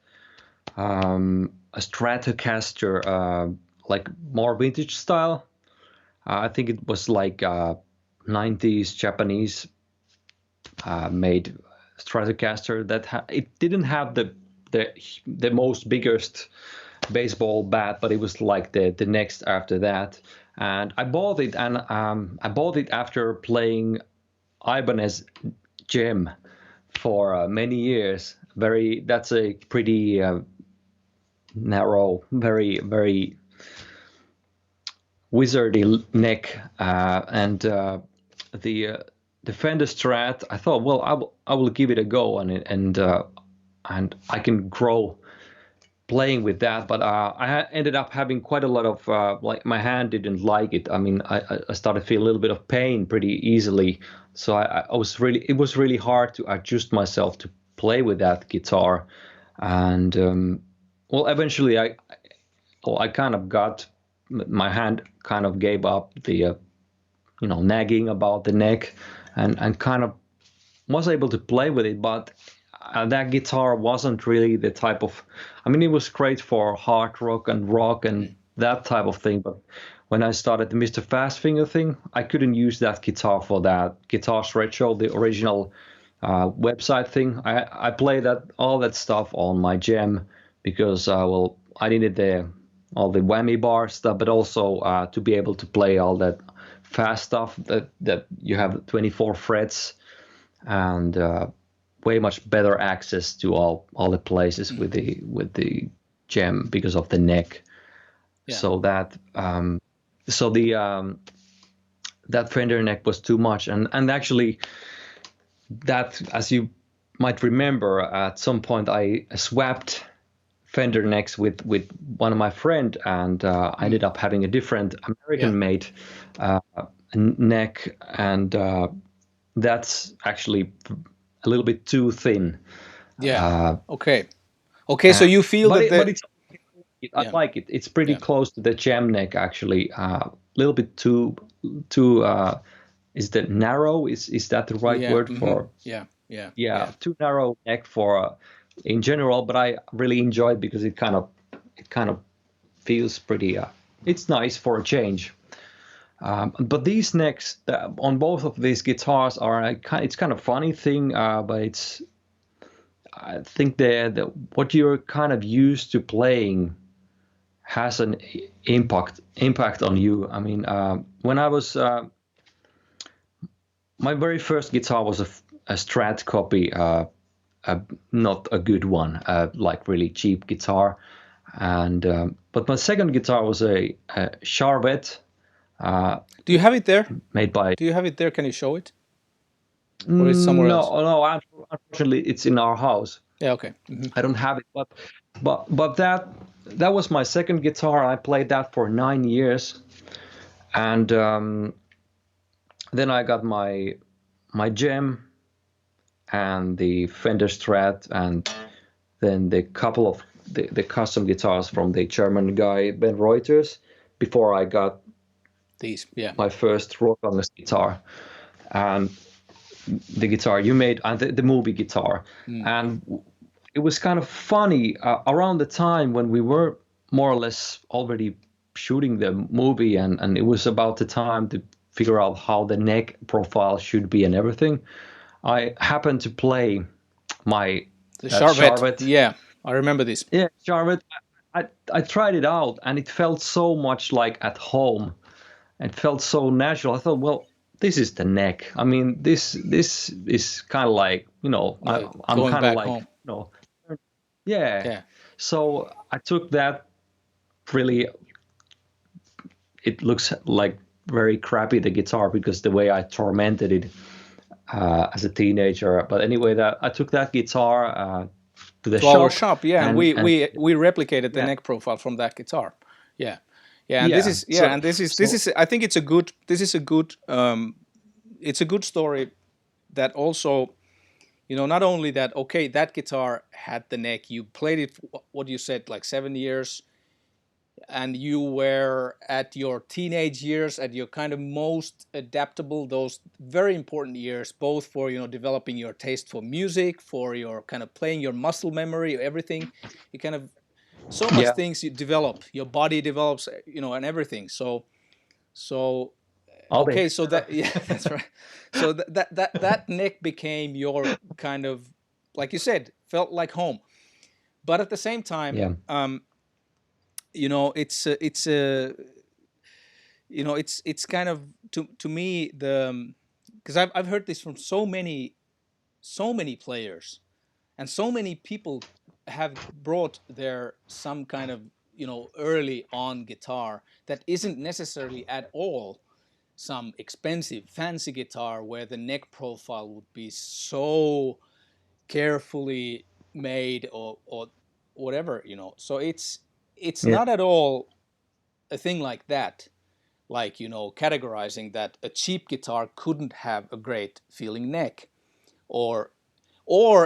a Stratocaster, like more vintage style. I think it was like 90s Japanese made Stratocaster that it didn't have the most biggest baseball bat, but it was like the next after that. And I bought it, and I bought it after playing Ibanez Gem for many years. That's a pretty narrow, very wizardy neck, and the Fender Strat. I thought, well, I will give it a go, and I can grow playing with that. But I ended up having quite a lot of like my hand didn't like it. I mean, I started to feel a little bit of pain pretty easily. So it was really hard to adjust myself to play with that guitar, and well, eventually I kind of got my hand kind of gave up the nagging about the neck, and kind of was able to play with it, but that guitar wasn't really the type of. I mean, it was great for hard rock and that type of thing, but when I started the Mr. Fastfinger thing, I couldn't use that guitar for that Guitar Shred Show, the original website thing. I played all that stuff on my Gem because well, I needed all the whammy bar stuff, but also to be able to play all that fast stuff that you have 24 frets and way much better access to all the places with the Gem because of the neck. Yeah. So that that Fender neck was too much, and actually that, as you might remember, at some point I swapped Fender necks with one of my friend, and I ended up having a different American-made neck, and that's actually a little bit too thin. Yeah. Okay. So you feel that but it's I yeah. like it. It's pretty close to the Gem neck actually. A little bit too is that narrow? Is that the right word for? Yeah, too narrow neck for in general, but I really enjoy it because it kind of feels pretty. It's nice for a change. But these necks on both of these guitars are it's kind of funny thing, but I think the what you're kind of used to playing has an impact on you. I mean, when I was my very first guitar was a Strat copy, not a good one, like really cheap guitar. And but my second guitar was a Charvet. Do you have it there? Made by. Do you have it there? Can you show it? Or is it somewhere else? No. Unfortunately, it's in our house. Yeah. Okay. Mm-hmm. I don't have it, but that was my second guitar. I played that for 9 years, and then I got my Gem and the Fender Strat, and then the couple of the custom guitars from the German guy Ben Reuters before I got these. Yeah. My first Ruokangas guitar, and the guitar you made, and the movie guitar. And it was kind of funny around the time when we were more or less already shooting the movie, and it was about the time to figure out how the neck profile should be and everything. I happened to play my Charvet. Yeah, I remember this. Yeah, Charvet. I tried it out, and it felt so much like at home. It felt so natural. I thought, well, this is the neck. I mean, this is kind of like, you know, I'm kind of like, home. You know, yeah. So I took that. Really, it looks like very crappy, the guitar, because the way I tormented it as a teenager. But anyway, that I took that guitar to the our shop, and we replicated the neck profile from that guitar. Yeah. And this is I think it's a good story that also, you know, not only that, okay, that guitar had the neck, you played it, what you said, like 7 years, and you were at your teenage years, at your kind of most adaptable, those very important years, both for, you know, developing your taste for music, for your kind of playing your muscle memory, everything. You kind of, so much things you develop, your body develops, you know, and everything. So okay, so that, yeah, that's right. So that neck became your kind of, like you said, felt like home. But at the same time, you know, it's you know, it's kind of, to me, the, because I've heard this from so many players, and so many people have brought their some kind of, you know, early on guitar that isn't necessarily at all some expensive fancy guitar where the neck profile would be so carefully made, or whatever, you know. So it's not at all a thing like that, like, you know, categorizing that a cheap guitar couldn't have a great feeling neck, or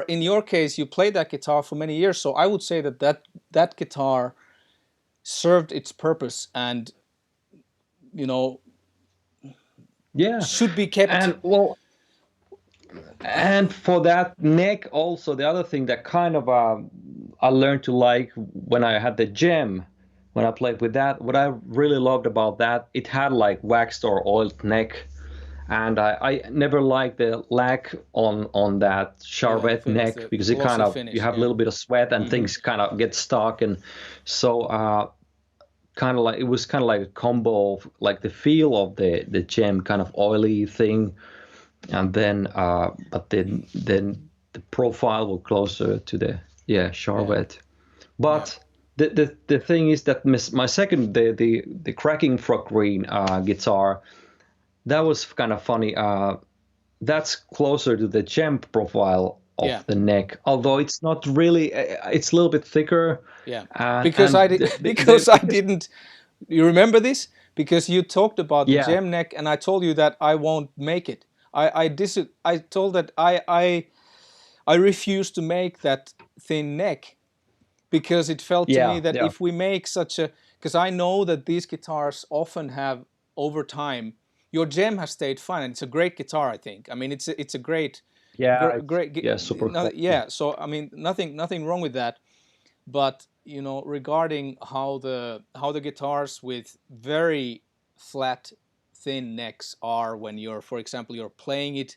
in your case, you played that guitar for many years. So I would say that guitar served its purpose, and, you know, should be kept. And well, and for that neck also, the other thing that kind of I learned to like when I had the Gem, when I played with that, what I really loved about that, it had like waxed or oiled neck. And I never liked the lack on that Charvet neck, because it kind of finish, you have a little bit of sweat and things kind of get stuck, and so kind of like it was kind of like a combo of like the feel of the Gem kind of oily thing, and then but then the profile will closer to the Charvet, but. The thing is that my second the Cracking Frog Green guitar, that was kind of funny. That's closer to the Gem profile of the neck, although it's not really. It's a little bit thicker. Yeah, because I didn't. You remember this? Because you talked about the Gem neck, and I told you that I won't make it. I told that I refused to make that thin neck, because it felt to me that if we make such a, because I know that these guitars often have, over time, your Gem has stayed fine, and it's a great guitar, I think. I mean, it's a great, super cool. So I mean, nothing wrong with that, but, you know, regarding how the guitars with very flat, thin necks are when you're, for example, you're playing it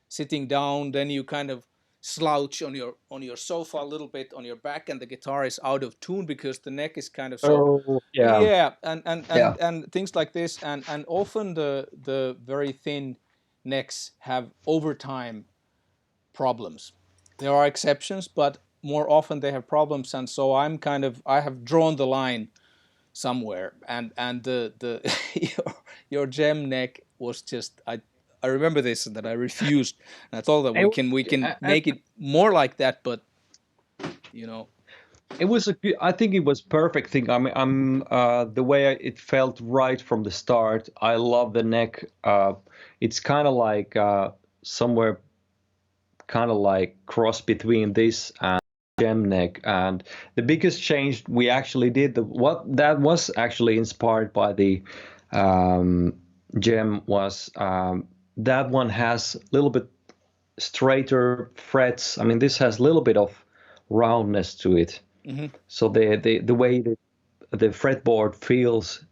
sitting down, then you kind of slouch on your sofa a little bit on your back, and the guitar is out of tune because the neck is kind of so. Yeah, and things like this, and often the very thin necks have over time problems. There are exceptions, but more often they have problems, and so I have drawn the line somewhere, and the your gem neck was just I remember this, that I refused, and I thought that we can make it more like that, but you know. It was I think it was perfect thing. I mean, the way it felt right from the start. I love the neck. It's kind of like somewhere, kind of like cross between this and gem neck. And the biggest change we actually did, what that was actually inspired by the gem, was that one has a little bit straighter frets. I mean, this has a little bit of roundness to it. Mm-hmm. So the way the fretboard feels,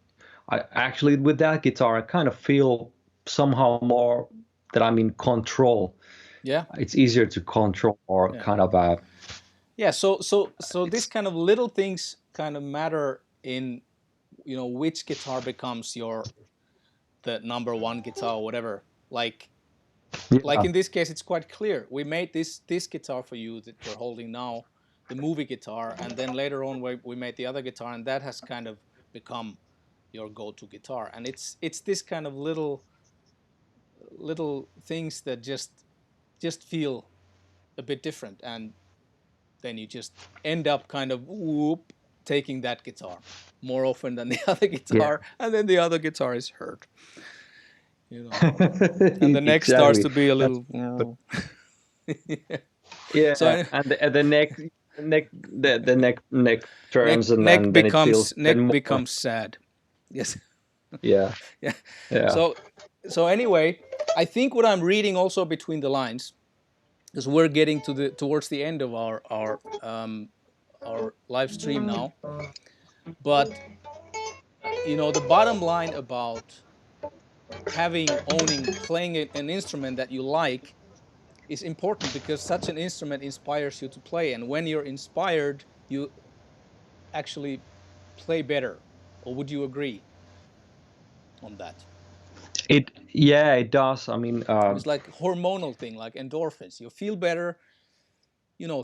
I actually, with that guitar, I kind of feel somehow more that I'm in control. Yeah, it's easier to control, or kind of a. Yeah, so these kind of little things kind of matter in, which guitar becomes the number one guitar or whatever. Like in this case, it's quite clear. We made this guitar for you that you're holding now, the movie guitar, and then later on we made the other guitar, and that has kind of become your go-to guitar. And it's this kind of little things that just feel a bit different, and then you just end up kind of taking that guitar more often than the other guitar, and then the other guitar is hurt. And the neck starts to be a little. Yeah. So, and the neck turns, and neck then it feels becomes sad. Yes. Yeah. So anyway, I think what I'm reading also between the lines, because we're getting towards the end of our live stream now, but the bottom line about playing an instrument that you like is important, because such an instrument inspires you to play, and when you're inspired, you actually play better. Or would you agree on that? It does. I mean, it's like a hormonal thing, like endorphins. You feel better,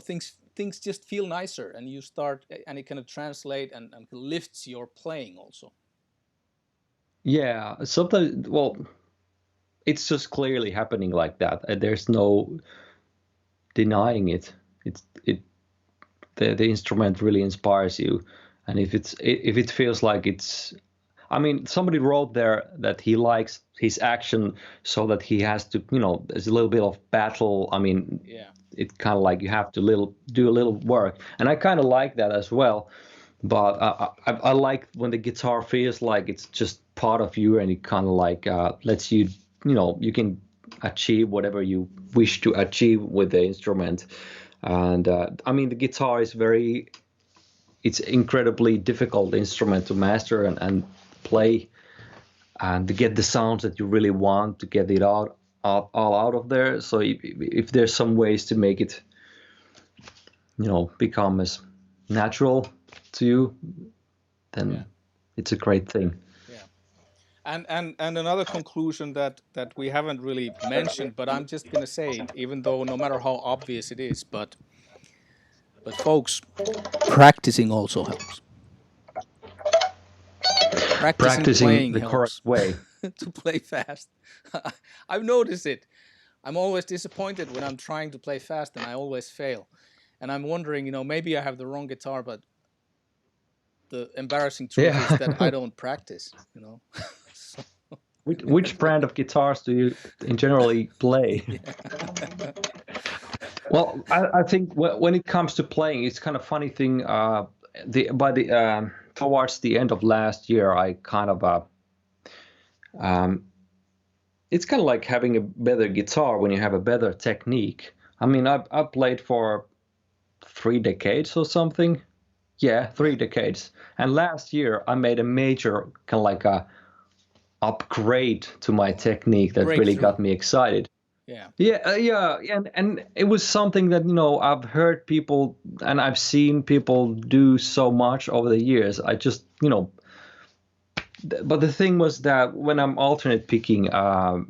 things just feel nicer, and you start, and it kind of translate and lifts your playing also. Yeah, sometimes, well, it's just clearly happening like that. There's no denying it. The instrument really inspires you, and if it feels like it's, I mean, somebody wrote there that he likes his action so that he has to, there's a little bit of battle. I mean, it's kind of like you have to do a little work, and I kind of like that as well. But I like when the guitar feels like it's just part of you, and it kind of like lets you, you can achieve whatever you wish to achieve with the instrument. And I mean, the guitar is it's incredibly difficult instrument to master and play, and to get the sounds that you really want, to get it all out of there. So if there's some ways to make it, become as natural to you, then it's a great thing. And another conclusion that we haven't really mentioned, but I'm just going to say it, even though no matter how obvious it is, but folks, practicing also helps. Practicing the correct way to play fast. I've noticed it. I'm always disappointed when I'm trying to play fast, and I always fail. And I'm wondering, maybe I have the wrong guitar, but the embarrassing truth is that I don't practice, So. Which brand of guitars do you generally play? Well, I think when it comes to playing, it's kind of funny thing. Towards the end of last year, I kind of it's kind of like having a better guitar when you have a better technique. I mean, I played for 3 decades or something. Yeah, 3 decades. And last year, I made a major kind of like a upgrade to my technique that really got me excited. Yeah. Yeah, and it was something that I've heard people and I've seen people do so much over the years. I just but the thing was that when I'm alternate picking, no,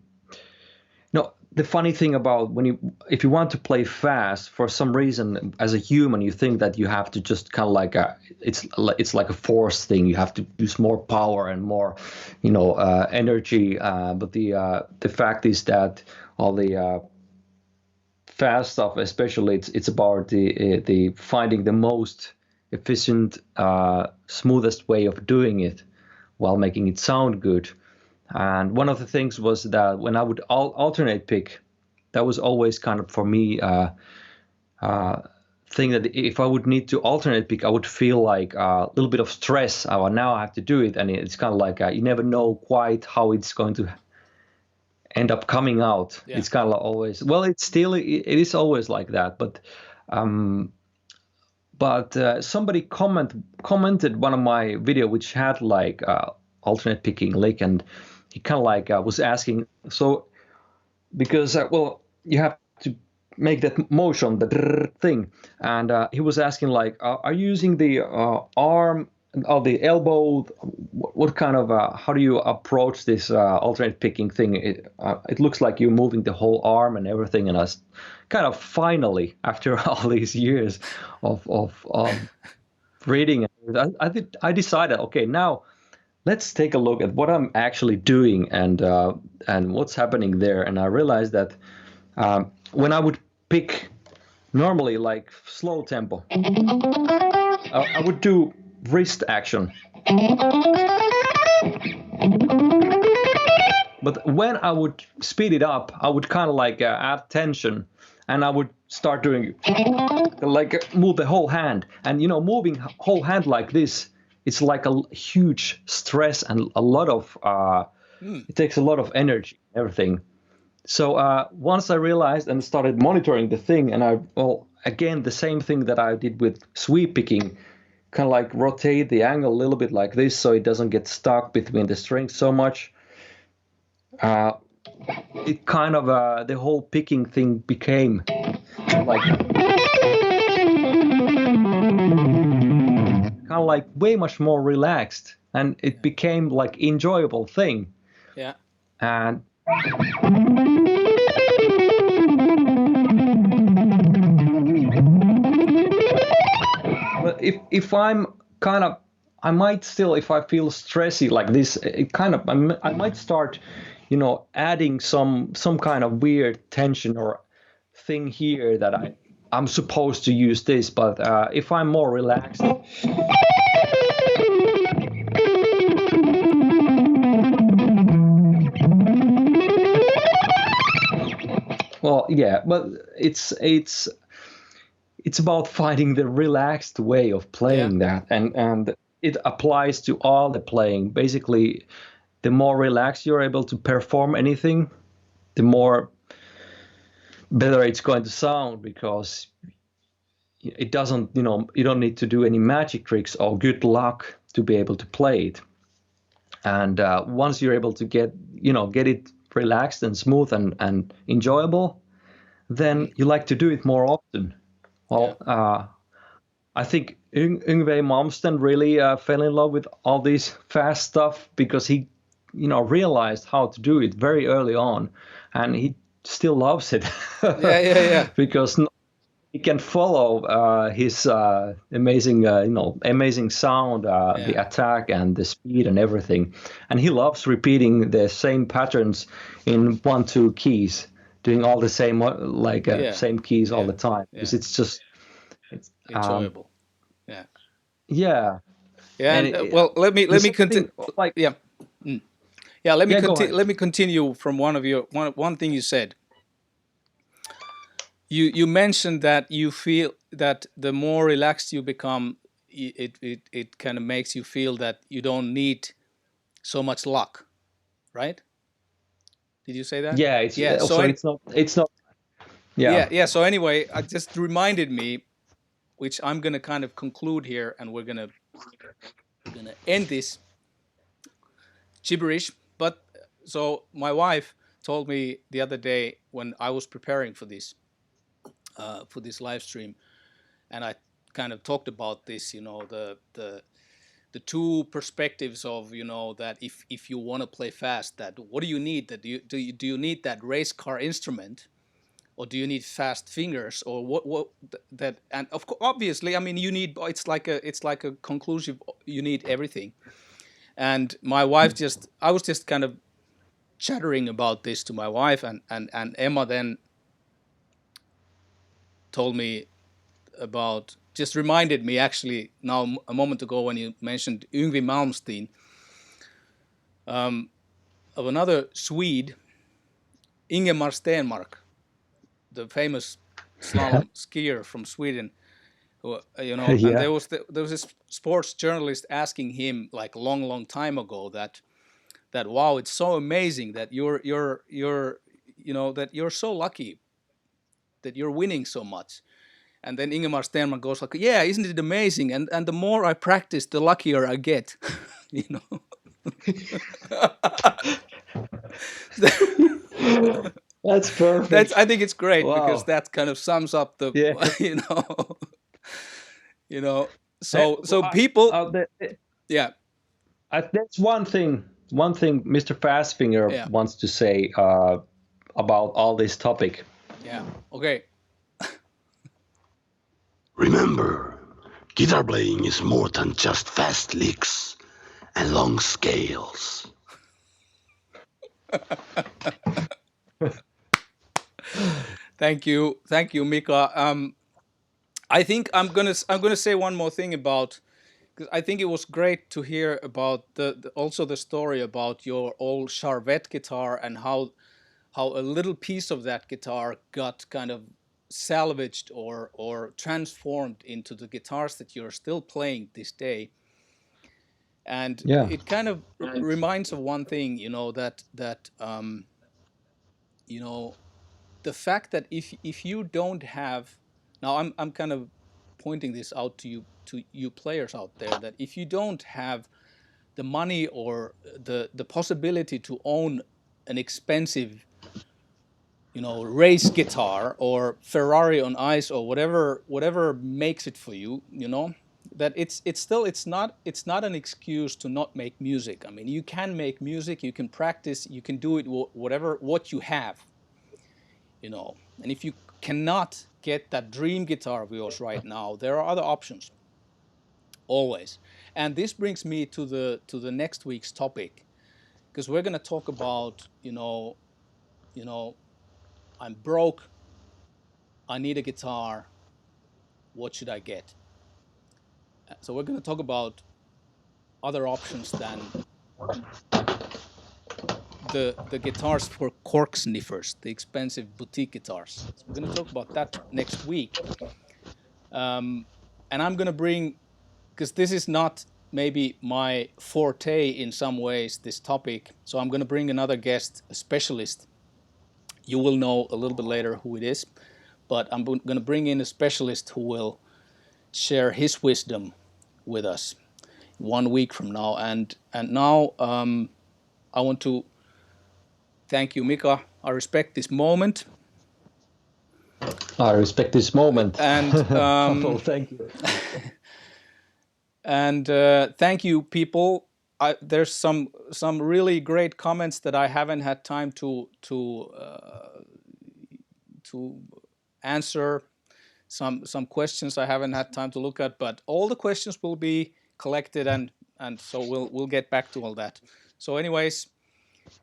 the funny thing about if you want to play fast, for some reason, as a human, you think that you have to just kind of like it's like a force thing. You have to use more power and more, energy. But the fact is that all the fast stuff, especially, it's about the finding the most efficient, smoothest way of doing it while making it sound good. And one of the things was that when I would alternate pick, that was always kind of for me thing that if I would need to alternate pick, I would feel like a little bit of stress. Oh, now I have to do it, and it's kind of like you never know quite how it's going to end up coming out. Yeah. It's kind of always it is always like that, but somebody commented one of my video which had like alternate picking lick, and he kind of like was asking, so because you have to make that motion, the thing, and he was asking like, are you using the arm or the elbow? What kind of how do you approach this alternate picking thing? It looks like you're moving the whole arm and everything, and I kind of finally, after all these years of reading, I decided, okay, now let's take a look at what I'm actually doing and what's happening there. And I realized that when I would pick normally like slow tempo, I would do wrist action. But when I would speed it up, I would kind of like add tension, and I would start doing like move the whole hand. And moving whole hand like this, it's like a huge stress and a lot of it takes a lot of energy, everything. So once I realized and started monitoring the thing, and again, the same thing that I did with sweep picking, kind of like rotate the angle a little bit like this so it doesn't get stuck between the strings so much. It kind of the whole picking thing became like kind of like way much more relaxed, and it became like enjoyable thing. Yeah. And but if I'm kind of, I might still, if I feel stressy like this, it kind of I might start adding some kind of weird tension or thing here that I'm supposed to use this, but if I'm more relaxed, well, yeah, but it's about finding the relaxed way of playing that, and it applies to all the playing. Basically, the more relaxed you're able to perform anything, the more better it's going to sound, because it doesn't, you don't need to do any magic tricks or good luck to be able to play it. And once you're able to get it relaxed and smooth and enjoyable, then you like to do it more often. Well, I think Yngve Malmsten really fell in love with all this fast stuff because he, realized how to do it very early on, and he still loves it. Yeah. Because he can follow his amazing, amazing sound, the attack and the speed and everything, and he loves repeating the same patterns in 1-2 keys, doing all the same same keys all the time, because it's just enjoyable. Yeah. And well, let me continue. Like, yeah, yeah. Let me continue. Let me continue from one thing you said. You mentioned that you feel that the more relaxed you become, it kind of makes you feel that you don't need so much luck, right? Did you say that? Yeah. So it's not. Yeah. So anyway, it just reminded me, which I'm gonna kind of conclude here, and we're gonna end this gibberish. But so my wife told me the other day when I was preparing for this live stream, and I kind of talked about this, the two perspectives of, that if you want to play fast, that what do you need? That do you need that race car instrument, or do you need fast fingers, or what that? And of course, obviously, I mean, you need, it's like a conclusive, you need everything. And my wife I was just kind of chattering about this to my wife, and Emma then told me about, just reminded me actually now a moment ago when you mentioned Yngwie Malmsteen, of another Swede, Ingemar Stenmark, the famous slalom skier from Sweden. Who, and Yeah. there was this sports journalist asking him like long time ago that wow, it's so amazing that you're that you're so lucky that you're winning so much. And then Ingemar Stenmark goes like, yeah, isn't it amazing? And the more I practice, the luckier I get. That's perfect. I think it's great, because Wow. that kind of sums up the, Yeah. so people, yeah. There's one thing Mr. Fastfinger Yeah. wants to say about all this topic. Yeah. Okay. Remember, guitar playing is more than just fast licks and long scales. Thank you, Mika. I think I'm gonna say one more thing about, because I think it was great to hear about also the story about your old Charvette guitar, and how a little piece of that guitar got kind of salvaged or transformed into the guitars that you're still playing this day. And Yeah. it kind of reminds of one thing, that the fact that if you don't have, now I'm kind of pointing this out to you players out there, that if you don't have the money or the possibility to own an expensive race guitar or Ferrari on ice or whatever makes it for you, that it's not an excuse to not make music. I mean, you can make music, you can practice, you can do it what you have, and if you cannot get that dream guitar of yours right now, there are other options, always. And this brings me to the next week's topic, because we're going to talk about, I'm broke, I need a guitar, what should I get? So we're going to talk about other options than the guitars for cork sniffers, the expensive boutique guitars. So we're going to talk about that next week. And I'm going to bring, because this is not maybe my forte in some ways, this topic, so I'm going to bring another guest, a specialist. You will know a little bit later who it is, but I'm going to bring in a specialist who will share his wisdom with us 1 week from now. And now I want to thank you, Mika. I respect this moment. I respect this moment. And well, thank you. And thank you, people. There's some really great comments that I haven't had time to answer. Some questions I haven't had time to look at, but all the questions will be collected, and so we'll get back to all that. So anyways,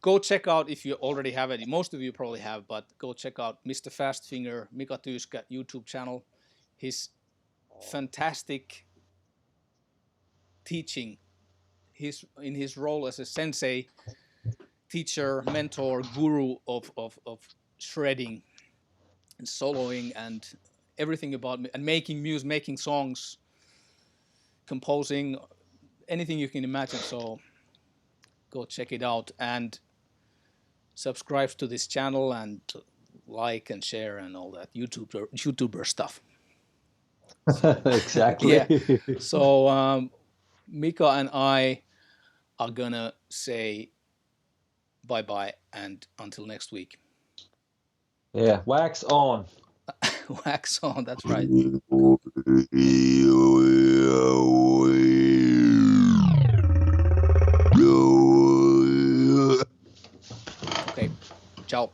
go check out, if you already have it, most of you probably have, but go check out Mr. Fastfinger, Mika Tyyskä YouTube channel. His fantastic teaching, in his role as a sensei, teacher, mentor, guru of shredding and soloing and everything about, and making music, making songs, composing, anything you can imagine. So go check it out and subscribe to this channel and like and share and all that YouTuber stuff. Exactly. Yeah. So Mika and I are gonna say bye-bye, and until next week. Yeah, wax on. Wax on, that's right. Okay, ciao.